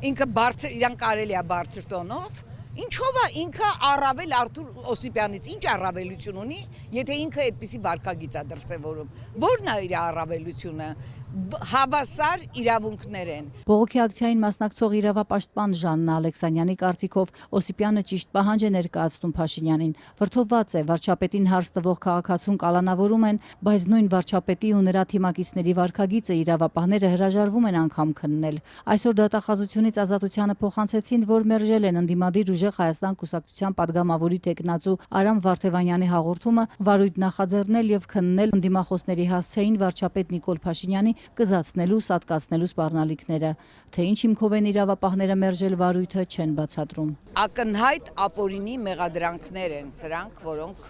Ինքը բարձր իրան կարելի է բարձր տոնով Ինչով է ինքը առավել Արթուր Օսիպյանից ինչ առավելություն ունի, եթե ինքը այդպիսի վարկագիծ է դրսևորում։ Որն է իր առավելությունը։ Հավասար իրավունքներ են։ Բողոքի ակցիային մասնակցող իրավապաշտպան Ժաննա Ալեքսանյանի կարծիքով Օսիպյանը ճիշտ պահանջ է ներկայացնում Փաշինյանին։ Վրդովված է, վարչապետին հարց տվող քաղաքացուն կալանավորում են, բայց նույն վարչապետի ու նրա թիմակիցների վարկագիծը իրավապահները հրաժարվում են անգամ քննել։ Այսօր դատախազությունից ազատությանը փոխանցեցին, որ մերժել են ընդդիմադիր ուժեղ Հայաստան կուսակցության падգամավորի տեխնացու Արամ Վարդևանյանի հաղորդումը վարույթ նախաձեռնել եւ քննել ընդդիմախոսների հասցեին վարչապետ Նիկոլ Փաշինյանի կզացնելու, սատկացնելու սպառնալիքները, թե ինչ հիմքով են իրավապահները մերժել վարույթը չեն բացատրում։ Ակնհայտ ապօրինի մեղադրանքներ են սրանք, որոնք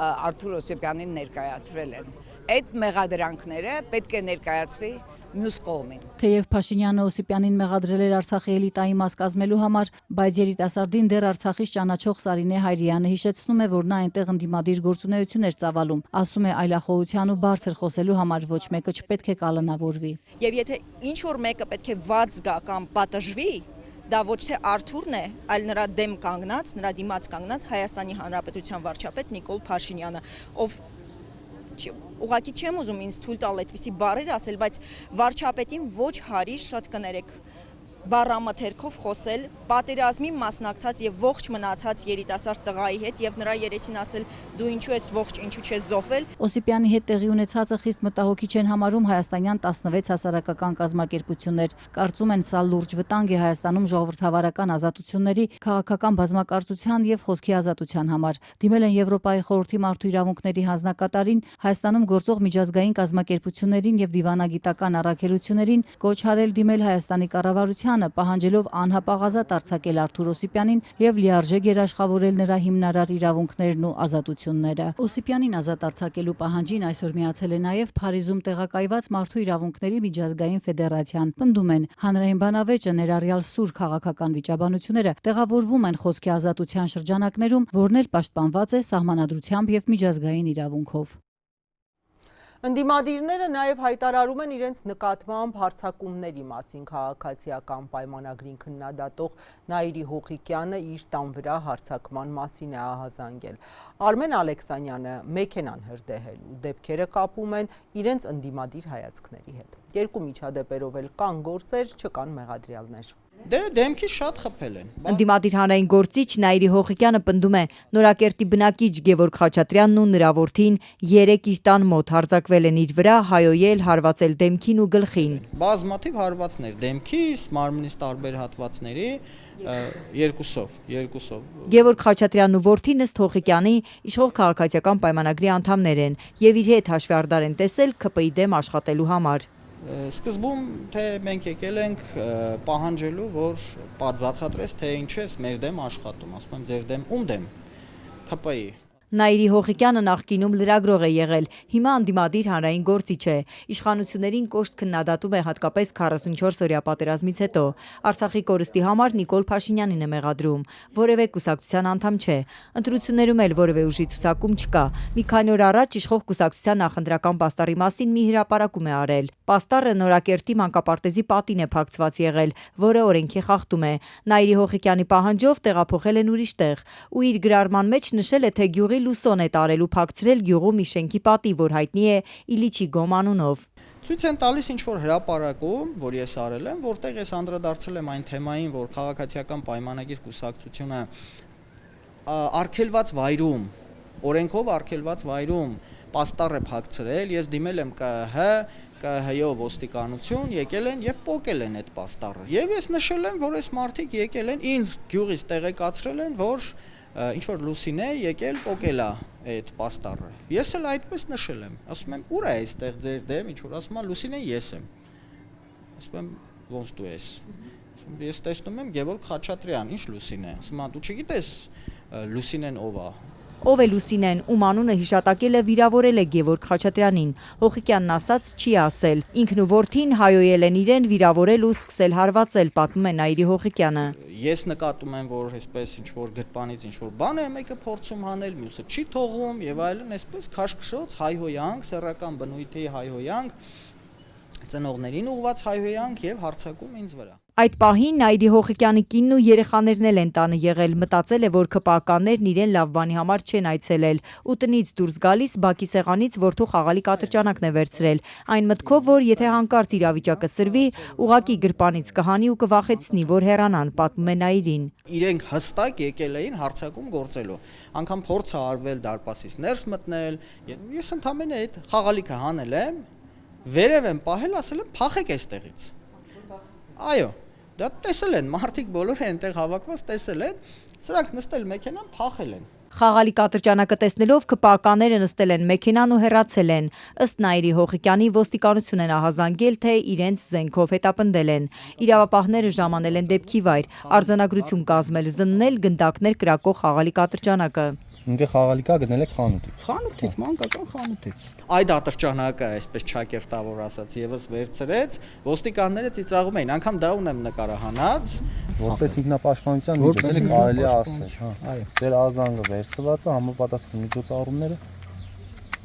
Արթուր Օսիպյանին ներկայացրել են։ Այդ մեղադրանքները պետք է ներկայացվի մյուս կողմին։ Թեև Փաշինյանը Օսիպյանին մեղադրել էր Արցախի էլիտայի մաս կազմելու համար, բայց երիտասարդին դեռ Արցախից ճանաչող Սարինե Հայրյանը հիշեցնում է, որ նա այնտեղ ընդդիմադիր գործունեություն էր ծավալում։ Ասում է այլախոհության ու բարձր խոսելու համար ոչ մեկը չպետք է կալանավորվի։ Եվ եթե ինչ որ մեկը պետք է վատ զգա կամ պատժվի, դա ոչ թե Արթուրն է, այլ նրա դեմ կանգնած, նրա դիմաց կանգնած Հայաստանի Հանրապետության վարչապետ Նիկոլ Փաշինյանը, ով ուղղակի չեմ ուզում ինձ թույլ տալ այդպիսի բառեր ասել, բայց վարչապետին ոչ հարիշ շատ կներեք բառամթերքով խոսել պատերազմի մասնակցած եւ ողջ մնացած երիտասարդ տղայի հետ եւ նրա երեսին ասել դու ինչու ես ողջ, ինչու չես զոհվել։ Օսիպյանի հետ տեղի ունեցածը խիստ մտահոգիչ են համարում հայաստանյան 16 հասարակական կազմակերպություններ։ Կարծում են, սա լուրջ վտանգ է Հայաստանում ժողովրդավարական ազատությունների, քաղաքական բազմակարծության եւ խոսքի ազատության համար։ Դիմել են Եվրոպայի խորհրդի մարդու իրավունքների հանձնակատարին, Հայաստանում գործող միջազգային կազմակերպություններին եւ դիվանագիտական առաքելություններին, կոչ արել դիմել Հայաստանի կառավարության Հայաստանը պահանջելով անհապաղ ազատ արձակել Արթուր Օսիպյանին եւ լիարժեք երաշխավորել նրա հիմնարար իրավունքներն ու ազատությունները։ Օսիպյանին ազատ արձակելու պահանջին այսօր միացել է նաեւ Փարիզում տեղակայված Մարդու իրավունքների միջազգային ֆեդերացիան։ Պնդում են, հանրային բանավեճը ներառյալ սուր քաղաքական վիճաբանությունները տեղավորվում են խոսքի ազատության շրջանակներում, որն էլ պաշտպանված է սահմանադրությամբ եւ միջազգային իրավունքով։ Ընդդիմադիրները նաև հայտարարում են իրենց նկատմամբ հարձակումների մասին քաղաքացիական պայմանագրին քննադատող Նաիրի Հոխիկյանը իր տան վրա հարձակման մասին է ահազանգել։ Արմեն Ալեքսանյանը մեքենան հրդեհել ու դեպքերը կապում են իրենց ընդդիմադիր հայացքների հետ։ Երկու միջադեպերով էլ կան գործեր, չկան մեղադրյալներ։ Դե դեմքից շատ խփել են։ Ընդդիմադիր հանրային գործիչ Նաիրի Հոխիկյանը պնդում է, Նորակերտի բնակիչ Գևորգ Խաչատրյանն ու նրա որդին 3 իր տան մոտ հարձակվել են իր վրա, հայոյել, հարվածել դեմքին ու գլխին։ Բազմաթիվ հարվածներ դեմքից, մարմնից տարբեր հատվածների, երկուսով։ Գևորգ Խաչատրյանն ու որդին ըստ Հոխիկյանի իշխող քաղաքացիական պայմանագրի անդամներ են եւ իր հետ հաշվառդար են տեսել ԿՊ-ի դեմ աշխատելու համար։ Սկզբում թե մենք եկել ենք պահանջելու, որ բացատրես, թե ինչ է մեր դեմ աշխատում, ասում եմ ձեր դեմ, ում դեմ, ԿՊ-ի։ Նաիրի Հոխիկյանը նախկինում լրագրող է եղել, հիմա ընդդիմադիր հանրային գործիչ է։ Իշխանություններին կոշտ քննադատում է հատկապես 44-օրյա պատերազմից հետո։ Արցախի կորստի համար Նիկոլ Փաշինյանին է մեղադրում, որևէ կուսակցության անդամ չէ։ Ընտրություններում էլ որևէ ուժի ցուցակում չկա։ Մի քանի օր առաջ իշխող կուսակցության նախընտրական պաստառի մասին մի հրապարակում է արել։ Պաստառը Նորակերտի մանկապարտեզի պատին է փակցված եղել, որը օրենքի խախտում է։ Նաիրի Հոխիկյանի պահանջով տեղափոխել են ուրիշ տեղ ու իր գրառման մեջ նշել է, թե գյուղի լուսոն է տարել ու փակցրել գյուղու մի շենքի պատի, որ հայտնի է Իլիչի Գոմ անունով։ Ցույց են տալիս ինչ-որ հրապարակում, որ ես արել եմ, որտեղ ես անդրադարձել եմ այն թեմային, որ քաղաքացիական պայմանագիր կուսակցությունը արգելված վայրում, օրենքով արգելված վայրում պաստառ է փակցրել, ես դիմել եմ ԿՀ-ով ոստիկանություն, եկել են եւ պոկել են այդ պաստառը։ Եվ ես նշել եմ, որ այս մարդիկ եկել են, ինձ գյուղից տեղեկացրել են, որ ինչ որ Լուսին է եկել պոկել է այդ պաստառը։ Ես էլ այդպես նշել եմ։ Ասում եմ, ուր է այստեղ ձեր դեմ, ինչ որ ասում է Լուսինը ես եմ։ Ասում եմ, ոնց դու ես։ Ես տեսնում եմ Գևորգ Խաչատրյան, ինչ Լուսին է։ Ասում եմ, դու չգիտես Լուսինեն ով է։ Ով է Լուսինեն, ում անունը հիշատակել է վիրավորել է Գևորգ Խաչատրյանին։ Հոխիկյանն ասաց չի ասել։ Ինքն ու որդին հայոյել են իրեն, վիրավորել ու սկսել հարվածել, պատմում է Նաիրի Հոխիկյանը։ Ես նկատում եմ, որ այսպես ինչ որ գրպանից ինչ որ բան է մեկը փորձում հանել, մյուսը չի թողում եւ այլն, այսպես քաշքշոց հայհոյանք, սեռական բնույթի հայհոյանք, ծնողներին ուղված հայհոյանք եւ հարձակում ինձ վրա։ Այդ պահին Նաիրի Հոխիկյանի կինն ու երեխաներն էլ են տանը եղել, մտածել է, որ ԿՊԱ-ականներն իրեն լավ բանի համար չեն այցելել ու տնից դուրս գալիս բակի սեղանից որդու խաղալի կատրճանակն է վերցրել, այն մտքով, որ եթե հանկարծ իրավիճակը սրվի, ուղակի գրպանից կհանի ու կվախեցնի, որ հեռանան, պատմում է Նաիրին։ Իրենք հստակ եկել էին հարձակում գործելու, անգամ փորձ է արվել դարպասից ներս մտնել, ես ընդամենը այդ խաղալիքը հանել եմ, վերև եմ պահել, ասել եմ փախեք այստեղից։ Այո, դա տեսել են, մարդիկ բոլորը այնտեղ հավաքված տեսել են, սրանք նստել մեքենան փախել են։ Խաղալի կատրճանակը տեսնելով ԿՊԱ-ականները նստել են մեքենան ու հեռացել են։ Ըստ Նաիրի Հոխիկյանի ոստիկանություն են ահազանգել, թե իրենց զենքով հետապնդել են։ Իրավապահները ժամանել են դեպքի վայր, արձանագրություն կազմել, զննել գնդակներ կրակող խաղալի կատրճանակը։ Ինքը խաղալիկա գնել եք խանութից։ Խանութից, մանկական խանութից։ Այդ ատրճանակը, այսպես ճակերտավոր ասած, եւս վերցրեց, ոստիկանները ծիծաղում էին, անգամ դա ունեմ նկարահանած, որպես ինքնապաշտպանության միջոց կարելի է ասել, հա։ Այո, ձեր ազանգը վերցված է, համապատասխան միջոցառումները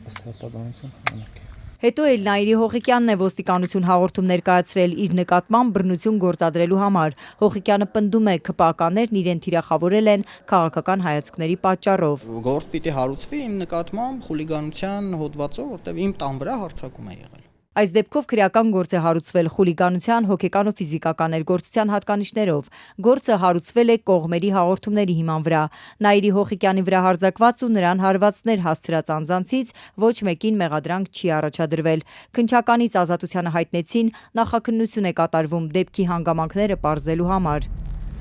ըստ հետադարձության անենք։ Հետո էլ Նաիրի Հոխիկյանն է ոստիկանություն հաղորդում ներկայացրել իր նկատմամբ բռնություն գործադրելու համար։ Հոխիկյանը պնդում է, ԿՊԱ-ականներն իրեն թիրախավորել են քաղաքական հայացքների պատճառով։ Գործ պիտի հարուցվի իմ նկատմամբ խուլիգանության հոդվածով, որտեղ իմ տան վրա հարձակում է եղել։ Այս դեպքով քրեական գործ է հարուցվել խուլիգանության, հոգեկան ու ֆիզիկական ներգործության հատկանիշներով։ Գործը հարուցվել է կողմերի հաղորդումների հիման վրա։ Նաիրի Հոխիկյանի վրա հարձակված ու նրան հարվածներ հասցրած անձանցից ոչ մեկին մեղադրանք չի առաջադրվել։ Քննչականից ազատությանը հայտնեցին նախաքննություն է կատարվում դեպքի հանգամանքները պարզելու համար։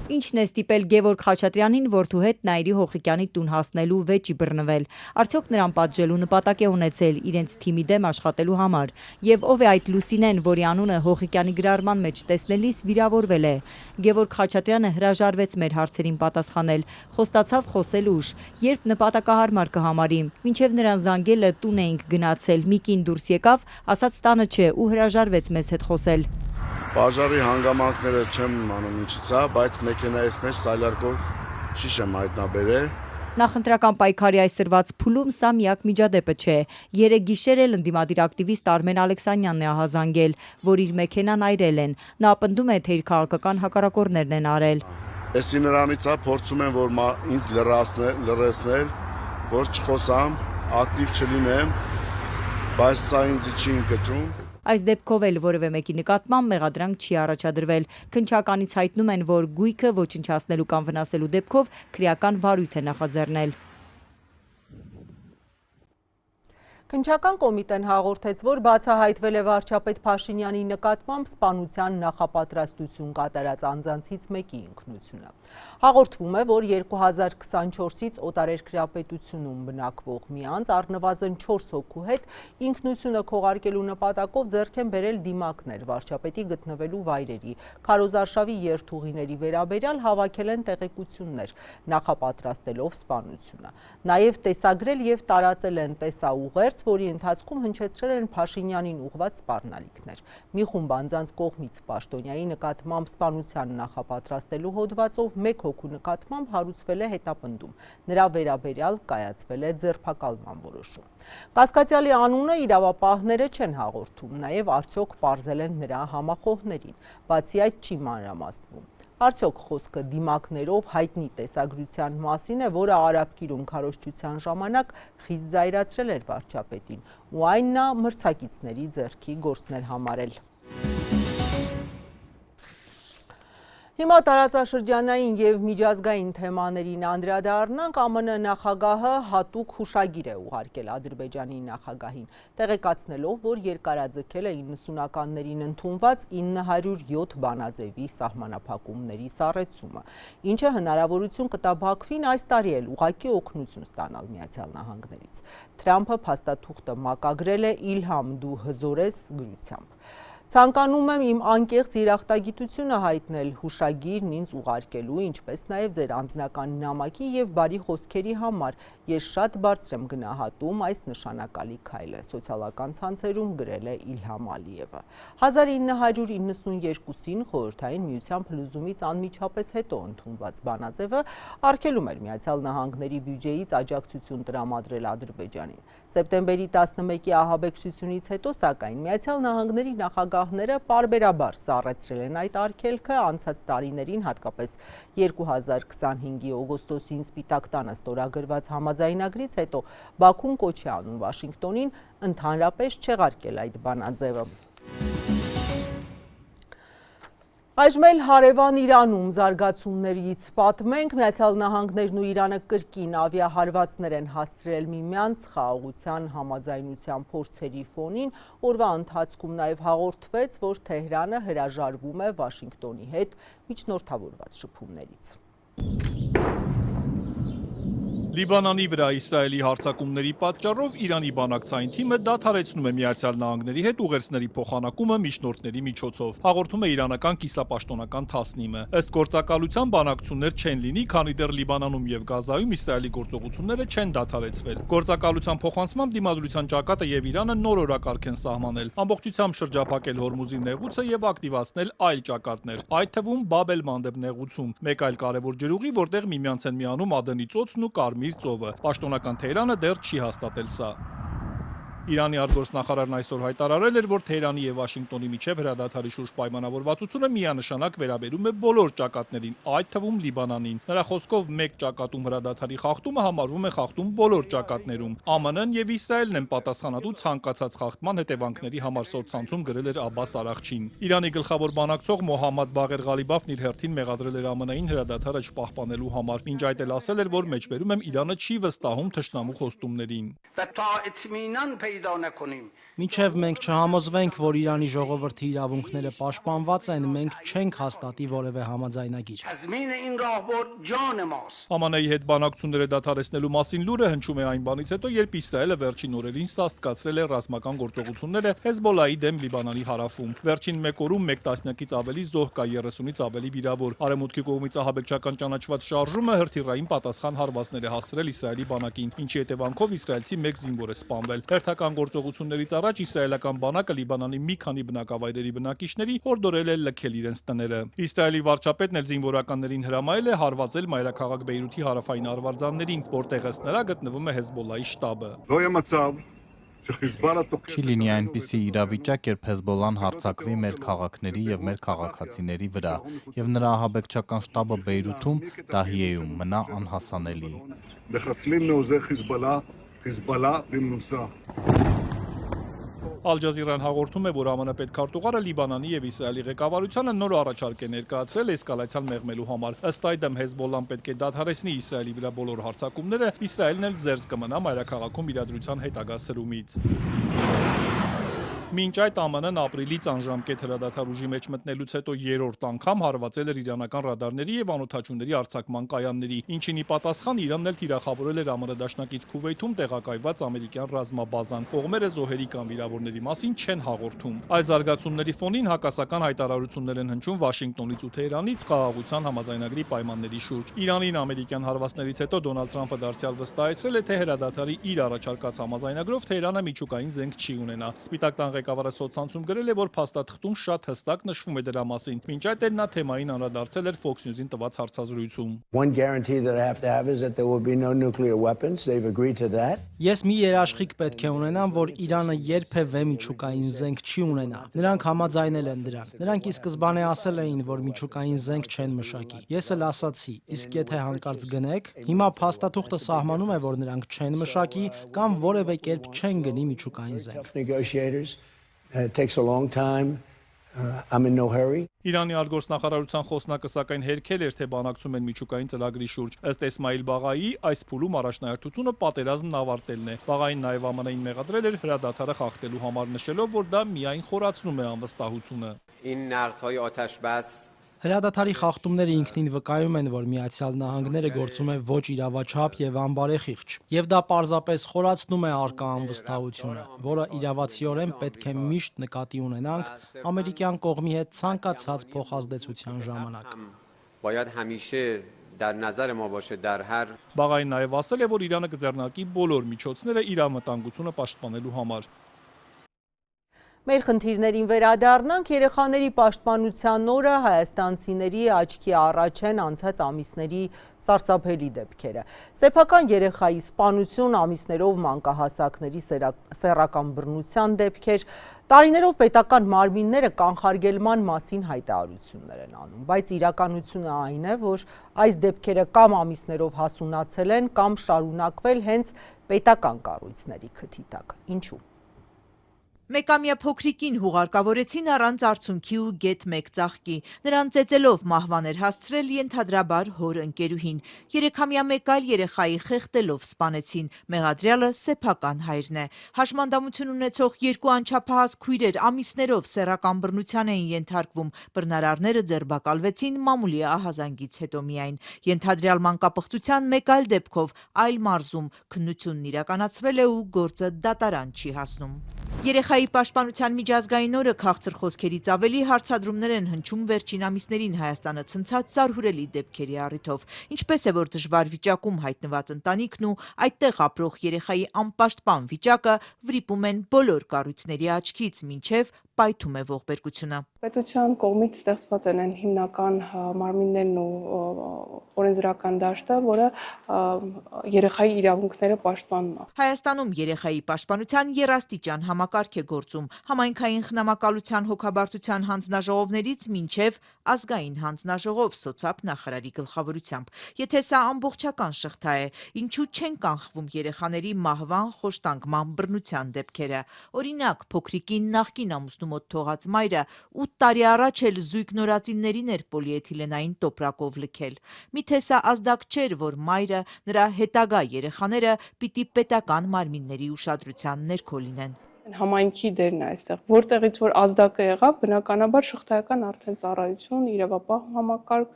Ինչն է ստիպել Գևորգ Խաչատրյանին որդու հետ Նաիրի Հոխիկյանի տուն հասնելու վեճի բռնվել։ Արդյոք նրան պատժելու նպատակ է ունեցել իրենց թիմի դեմ աշխատելու համար։ Եվ ով է այդ Լուսինեն, որի անունը Հոխիկյանի գրառման մեջ տեսնելիս վիրավորվել է։ Գևորգ Խաչատրյանը հրաժարվեց մեր հարցերին պատասխանել, խոստացավ խոսել ուշ, երբ նպատակահարմար կհամարի։ Մինչև նրան զանգելը տուն էինք գնացել, մի կին դուրս եկավ, ասաց տանը չէ ու հրաժարվեց մեզ հետ խոսել։ Բաժարի հանգամանքները չեմ անում ինչից է, բայց մեքենայից մեջ սայլարկով շիշ եմ հայտնաբերել։ Նախընտրական պայքարի այսրված փուլում սա միակ միջադեպը չէ։ Երեկ գիշեր էլ ընդդիմադիր ակտիվիստ Արմեն Ալեքսանյանն է ահազանգել, որ իր մեքենան այրել են։ Նա պնդում է, թե իր քաղաքական հակառակորդներն են արել։ Էսի նրանից է փորձում են, որ ինձ լրացնել, որ չխոսամ, ակտիվ չլինեմ, բայց սա ինձ չի ընկճում։ Այս դեպքով էլ որևէ մեկի նկատմամբ մեղադրանք չի առաջադրվել։ Քննչականից հայտնում են, որ գույքը ոչնչացնելու կամ վնասելու դեպքով քրեական վարույթ է նախաձեռնել։ Քննչական կոմիտեն հաղորդեց, որ բացահայտվել է վարչապետ Փաշինյանի նկատմամբ սպանության նախապատրաստություն կատարած անձանցից մեկի ինքնությունը։ Հաղորդվում է, որ 2024-ից օտարերկրյա պետությունում բնակվող մի անձ առնվազն 4 հոգու հետ ինքնությունը քողարկելու նպատակով ձեռք են բերել դիմակներ վարչապետի գտնվելու վայրերի, քարոզարշավի երթուղիների վերաբերյալ հավաքել են տեղեկություններ, նախապատրաստելով սպանությունը։ Նաև տեսագրել և տարածել են տեսաուղերձ, որի ընթացքում հնչեցրել են Փաշինյանին ուղղված սպառնալիքներ։ Մի խումբ անձանց կողմից պաշտոնյայի նկատմամբ սպանության նախապատրաստելու հոդվածով 1 հոգու նկատմամբ հարուցվել է հետապնդում։ Նրա վերաբերյալ կայացվել է ձերբակալման որոշում։ Կասկածյալի անունը իրավապահները չեն հաղորդում, նաև արդյոք պարզել են նրա համախոհներին, բացի այդ չի մանրամասնվում։ Արդյոք խոսքը դիմակներով հայտնի տեսագրության մասին է, որը արաբկիրում քարոզչության ժամանակ խիստ զայրացրել էր վարչապետին, ու այն նա մրցակիցների ձեռքի գործներ համարել։ Հիմա տարածաշրջանային և միջազգային թեմաներին անդրադառնանք, ԱՄՆ նախագահը հատուկ հուշագիր է ուղարկել Ադրբեջանի նախագահին, տեղեկացնելով, որ երկարաձգել է 90-ականներին ընդունված 907 բանաձևի սահմանափակումների սառեցումը, ինչը հնարավորություն կտա Բաքվին այս տարի էլ ուղղակի օգնություն ստանալ Միացյալ Նահանգներից։ Թրամփը փաստաթուղթը մակագրել է «Իլհամ, դու հզոր ես» գրությամբ։ Ցանկանում եմ իմ անկեղծ երախտագիտությունը հայտնել հուշագիրն ինձ ուղարկելու, ինչպես նաև ձեր անձնական նամակի և բարի խոսքերի համար։ Ես շատ բարձր եմ գնահատում այս նշանակալի քայլը, սոցիալական ցանցերում գրել է Իլհամ Ալիևը։ 1992-ին Խորհրդային Միության փլուզումից անմիջապես հետո ընդունված բանաձևը արգելում էր Միացյալ Նահանգների բյուջեից աջակցություն տրամադրել Ադրբեջանին։ Սեպտեմբերի 11-ի ահաբեկչությունից հետո, սակայն, Միացյալ Նահանգների նախագահները պարբերաբար սառեցրել են այդ արգելքը, անցած տարիներին, հատկապես 2025-ի օգոստոսին Սպիտակ տանը ստորագրված համաձայնագրից հետո Բաքուն կոչ է անում Վաշինգտոնին ընդհանրապես չեղարկել այդ բանաձևը։ Այժմ էլ հարևան Իրանում զարգացումներից պատմենք, Միացյալ Նահանգներն ու Իրանը կրկին ավիահարվածներ են հասցրել միմյանց խաղաղության համաձայնության փորձերի ֆոնին, օրվա ընթացքում նաև հաղորդվեց, որ Թեհրանը հրաժարվում է Վաշինգտոնի հետ միջնորդավորված շփումներից։ Լիբանանի վրա Իսրայելի հարձակումների պատճառով Իրանի բանակցային թիմը դադարեցնում է Միացյալ Նահանգների հետ ուղերձների փոխանակումը միջնորդների միջոցով, հաղորդում է իրանական կիսապաշտոնական Թասնիմը։ Ըստ գործակալության բանակցություններ չեն լինի, քանի դեռ Լիբանանում եւ Գազայում Իսրայելի գործողությունները չեն դադարեցվել։ Գործակալության փոխանցմամբ դիմադրության ճակատը եւ Իրանը նոր օրակարգ են սահմանել, ամբողջությամբ շրջափակել Հորմուզի նեղուցը եւ ակտիվացնել այլ ճակատներ, այդ թվում Բաբ էլ-Մանդեբ նեղուցում, մեկ այլ կարևոր ջրուղի, որտեղ միմյանց են միանում Ադենի ծոցն ու Կարմիր ծովը։ Պաշտոնական Թեհրանը դեռ չի հաստատել սա։ Իրանի արտգործնախարարն այսօր հայտարարել էր, որ Թեհրանի եւ Վաշինգտոնի միջև հրադադարի շուրջ պայմանավորվածությունը միանշանակ վերաբերում է բոլոր ճակատներին, այդ թվում Լիբանանին։ Նրա խոսքով մեկ ճակատում հրադադարի խախտումը համարվում է խախտում բոլոր ճակատներում։ ԱՄՆ-ն եւ Իսրայելն են պատասխանատու ցանկացած խախտման հետևանքների համար սոցցանցում գրել էր Աբբաս Արաղչին։ Իրանի գլխավոր բանակցող Մոհամմադ Բաղեր Ղալիբաֆն իր հերթին մեղադրել էր ԱՄՆ-ին հրադադարը չպահպանելու համար, մինչ այդ էլ ասել էր, որ մեջբերում եմ Իրանը չի վստահում թշնամու խոստումներին։ Մինչև մենք չհամոզվենք, որ Իրանի ժողովրդի իրավունքները պաշտպանված են, մենք չենք հաստատի որևէ համաձայնագիր։ ԱՄՆ-ի հետ բանակցությունները դադարեցնելու մասին լուրը հնչում է այն բանից հետո, երբ Իսրայելը վերջին օրերին սաստկացրել է ռազմական գործողությունները Հեզբոլայի դեմ Լիբանանի հարավում։ Վերջին մեկ օրում 1 տասնյակից ավելի զոհ կա, 30-ից ավելի վիրավոր։ Արևմուտքի կողմից ահաբեկչական ճանաչված շարժումը հրթիռային պատասխան հարվածներ է հասցրել Իսրայելի բանակին, ինչի հետևանքով իսրայելցի 1 զինվոր է սպանվել։ Հերթական գործողություններից առաջ իսրայելական բանակը Լիբանանի մի քանի բնակավայրերի բնակիչների հորդորել է լքել իրենց տները։ Իսրայելի վարչապետն էլ զինվորականներին հրամայել է հարվածել մայրաքաղաք Բեյրութի հարավային արվարձաններին, որտեղ ըստ նրա գտնվում է Հեզբոլայի շտաբը։ Չի լինի այնպիսի իրավիճակ, երբ Հեզբոլան հարձակվի մեր քաղաքների եւ մեր քաղաքացիների վրա, եւ նրա ահաբեկչական շտաբը Բեյրութում, Դահիեում մնա անհասանելի։ Ալ Ջազիրան հաղորդում է, որ ԱՄՆ պետքարտուղարը Լիբանանի եւ Իսրայելի ղեկավարությանը նոր առաջարկ է ներկայացրել էսկալացիան մեղմելու համար։ Ըստ այդմ Հեզբոլլան պետք է դադարեցնի Իսրայելի վրա բոլոր հարձակումները, Իսրայելն էլ զերծ կմնա մայրաքաղաքում իրադրության հետագա սրումից։ Մինչ այդ ԱՄՆ-ն ապրիլից անժամկետ հրադադար ուժի մեջ մտնելուց հետո երրորդ անգամ հարվածել էր իրանական ռադարների եւ անօդաչուների արձակման կայանների, ինչին ի պատասխան Իրանն էլ թիրախավորել էր ԱՄՆ դաշնակից Քուվեյթում տեղակայված ամերիկյան ռազմաբազան։ Կողմերը զոհերի կամ վիրավորների մասին չեն հաղորդում։ Այս զարգացումների ֆոնին հակասական հայտարարություններ են հնչում Վաշինգտոնից ու Թեհրանից խաղաղության համաձայնագրի պայմանների շուրջ։ Իրանին ամերիկյան հարվածներից հետո Դոնալդ Թրամփը դարձյալ վստահեցրել է, թե հրադադարի իր առաջարկած համաձայնագրով Թեհրանը միջուկային զենք չի ունենա։ Սպիտակ տան ղեկավարը սոցցանցում գրել է, որ փաստաթղթում շատ հստակ նշվում է դրա մասին։ Մինչ այդ էլ նա թեմային անդրադարձել էր Fox News-ին տված հարցազրույցում։ Ես մի երաշխիք պետք է ունենամ, որ Իրանը երբևէ միջուկային զենք չի ունենա։ Նրանք համաձայնել են դրան։ Նրանք ի սկզբանե ասել էին, որ միջուկային զենք չեն մշակի։ Ես էլ ասացի, իսկ եթե հանկարծ գնեք, հիմա փաստաթուղթը սահմանում է, որ նրանք չեն մշակի կամ որևէ կերպ չեն գնի միջուկային զենք։ It takes a long time. I'm in no hurry. Իրանի արտգործնախարարության խոսնակը սակայն հերքել էր, թե բանակցում են միջուկային ծրագրի շուրջ։ Ըստ Էսմայիլ Բաղայի, այս փուլում առաջնահերթությունը պատերազմն ավարտելն է։ Բաղային նաև ԱՄՆ-ին մեղադրել էր հրադադարը խախտելու համար, նշելով, որ դա միայն խորացնում է անվստահությունը։ Հրադադարի խախտումները ինքնին վկայում են, որ Միացյալ Նահանգները գործում է ոչ իրավաչափ եւ անբարեխիղճ, եւ դա պարզապես խորացնում է առկա անվստահությունը, որը իրավացիորեն պետք է միշտ նկատի ունենանք ամերիկյան կողմի հետ ցանկացած փոխազդեցության ժամանակ։ Բաղային նաև ասել է, որ Իրանը կձեռնարկի բոլոր միջոցները իր անվտանգությունը պաշտպանելու համար։ Մեր խնդիրներին վերադառնանք, երեխաների պաշտպանության օրը հայաստանցիների աչքի առաջ են անցած ամիսների սարսափելի դեպքերը։ Սեփական երեխայի սպանություն, ամիսներով մանկահասակների սեռական բռնության դեպքեր, տարիներով պետական մարմինները կանխարգելման մասին հայտարարություններ են անում, բայց իրականությունը այն է, որ այս դեպքերը կամ ամիսներով հասունացել են, կամ շարունակվել հենց պետական կառույցների քթի տակ։ Ինչու՞։ Մեկամյա փոքրիկին հուղարկավորեցին առանց արցունքի ու գետ մեկ ծաղկի։ Նրան ծեծելով մահվան էր հասցրել ենթադրաբար հոր ընկերուհին։ 3-ամյա մեկ այլ երեխայի խեղդելով սպանեցին։ Մեղադրյալը սեփական հայրն է։ Հաշմանդամություն ունեցող 2 անչափահաս քույրեր ամիսներով սեռական բռնության էին ենթարկվում։ Բռնարարները ձերբակալվեցին մամուլի ահազանգից հետո միայն։ Ենթադրյալ մանկապղծության մեկ այլ դեպքով այլ մարզում քննությունն իրականացվել է ու գործը դատարան չի հասնում։ Երեխայի պաշտպանության միջազգային օրը քաղցր խոսքերից ավելի հարցադրումներ են հնչում վերջին ամիսներին Հայաստանը ցնցած զարհուրելի դեպքերի առիթով։ Ինչպես է, որ դժվար վիճակում հայտնված ընտանիքն ու այդտեղ ապրող երեխայի անպաշտպան վիճակը վրիպում են բոլոր կառույցների աչքից, մինչև պայթում է ողբերգությունը։ Պետության կողմից ստեղծված են հիմնական մարմիններն ու օրենսդրական դաշտը, որը երեխայի իրավունքները պաշտպանում է։ Հայաստանում երեխայի պաշտպանության երաստիճան համակարգ է գործում համայնքային խնամակալության հոգաբարձության հանձնաժողովներից մինչև ազգային հանձնաժողով սոցապ նախարարի գլխավորությամբ։ Եթե սա ամբողջական շղթա է, ինչու չեն կանխվում երեխաների մահվան, խոշտանգման, բռնության դեպքերը։ Օրինակ, փոքրիկին նախկին ամուսնու մոտ թողած մայրը 8 տարի առաջ էլ զույգ նորածիններին էր պոլիէթիլենային տոպրակով լքել։ Միթե սա ազդակ չէր, որ մայրը, նրա հետագա երեխաները պիտի պետական մարմինների ուշադրության ներքո լինեն։ Համայնքի դերն է այստեղ, որտեղից որ ազդակը եղավ, բնականաբար շղթայական արդեն ծառայություն, իրավապահ համակարգ,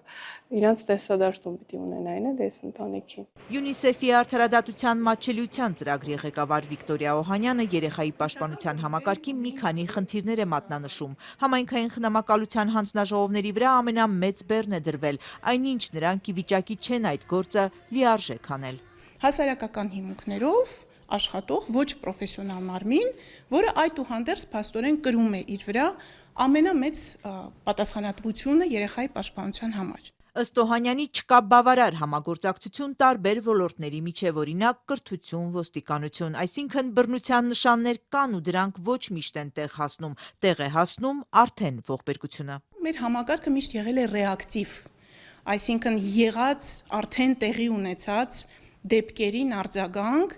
իրենց տեսադաշտում պիտի ունենային էլ այս ընտանիքին։ ՅՈՒՆԻՍԵՖ-ի արդարադատության մատչելիության ծրագրի ղեկավար Վիկտորիա Օհանյանը երեխայի պաշտպանության համակարգի մի քանի խնդիրներ է մատնանշում։ Համայնքային խնամակալության հանձնաժողովների վրա ամենամեծ բեռն է դրվել, այնինչ նրանք ի վիճակի չեն այդ գործը լիարժեք անել։ Հասարակական հիմունքներով աշխատող ոչ պրոֆեսիոնալ մարմին, որը այդուհանդերձ փաստորեն կրում է իր վրա ամենամեծ պատասխանատվությունը երեխայի պաշտպանության համար։ Ըստ Օհանյանի չկա բավարար համագործակցություն տարբեր ոլորտների միջև, օրինակ կրթություն, ոստիկանություն, այսինքն բռնության նշաններ կան ու դրանք ոչ միշտ են տեղ հասնում, տեղ է հասնում արդեն ողբերգությունը։ Մեր համակարգը միշտ եղել է ռեակտիվ, այսինքն եղած արդեն տեղի ունեցած դեպքերին արձագանք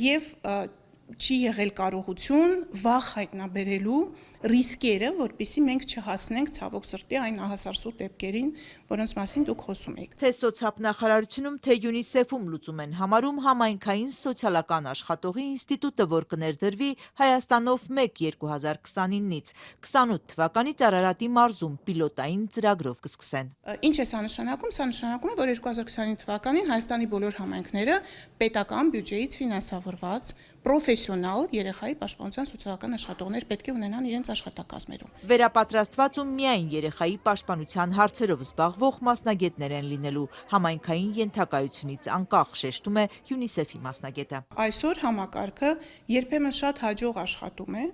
եւ չի եղել կարողություն վախ հայտնաբերելու ռիսկերը, որպեսզի մենք չհասնենք ցավոք սրտի այն ահասարսուր դեպքերին, որոնց մասին դուք խոսում եք։ Թե սոցիալ նախարարությունում, թե ՅՈՒՆԻՍԵՖ-ում լուծում են համարում համայնքային սոցիալական աշխատողի ինստիտուտը, որ կներդրվի Հայաստանով 1-2029-ից, 28 թվականից Արարատի մարզում պիլոտային ծրագրով կսկսեն։ Ինչ է սա նշանակում։ Սա նշանակում է, որ 2025 թվականին Հայաստանի բոլոր համայնքները պետական բյուջեից ֆինանսավորված պրոֆեսիոնալ երեխայի պաշտպանության սոցիալական աշխատողներ պետք է ունենան իրենց աշխատակազմերում։ Վերապատրաստված ու միայն երեխայի պաշտպանության հարցերով զբաղվող մասնագետներ են լինելու, համայնքային ենթակայությունից անկախ, շեշտում է ՅՈՒՆԻՍԵՖ-ի մասնագետը։ Այսօր համակարգը երբեմն շատ հաջող աշխատում է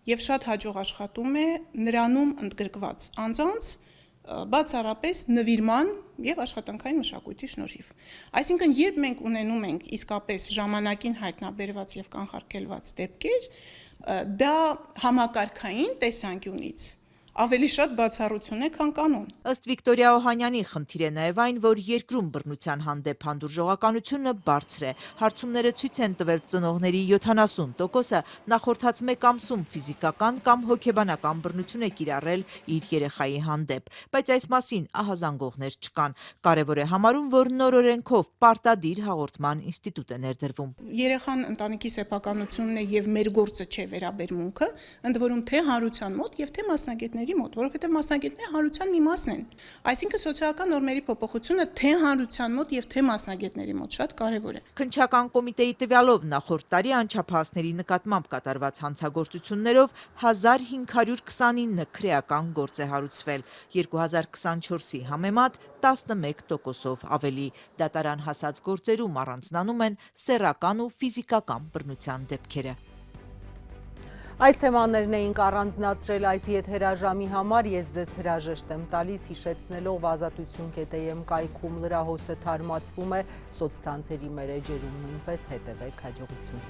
եւ շատ հաջող աշխատում է նրանում ընդգրկված անձանց բացառապես նվիրման եւ աշխատանքային մշակույթի շնորհիվ։ Այսինքն, երբ մենք ունենում ենք իսկապես ժամանակին հայտնաբերված եւ կանխարգելված դեպքեր, դա համակարգային տեսանկյունից ավելի շատ բացառություն է, քան կանոն։ Ըստ Վիկտորիա Օհանյանի խնդիր է նաև այն, որ երկրում բռնության հանդեպ հանդուրժողականությունը բարձր է։ Հարցումները ցույց են տվել ծնողների 70%-ը նախորդած մեկ ամսում ֆիզիկական կամ հոգեբանական բռնություն է կիրառել իր երեխայի հանդեպ, բայց այս մասին ահազանգողներ չկան։ Կարևոր է համարում, որ նոր օրենքով պարտադիր հաղորդման ինստիտուտ է ներդրվում։ Երեխան ընտանիքի սեփականությունն է եւ մեր գործը չէ վերաբերմունքը, ընդ որում թե հանրության մոտ եւ թե մասնագետների մոտ, որովհետև մասնագետները հանրության մի մասն են։ Այսինքն սոցիալական նորմերի փոփոխությունը թե հանրության մոտ եւ թե մասնագետների մոտ շատ կարեւոր է։ Քննչական կոմիտեի տվյալով նախորդ տարի անչափահասների նկատմամբ կատարված հանցագործություններով 1529 քրեական գործ է հարուցվել, 2024-ի համեմատ 11%-ով ավելի։ Դատարան հասած գործերում առանձնանում են սեռական ու ֆիզիկական բռնության դեպքերը։ Այս թեմաներն էինք առանձնացրել այս եթերաժամի համար, ես ձեզ հրաժեշտ եմ տալիս, հիշեցնելով ազատություն.am կայքում լրահոսը թարմացվում է, սոցցանցերի մեր էջերում նույնպես հետևեք, հաջողություն։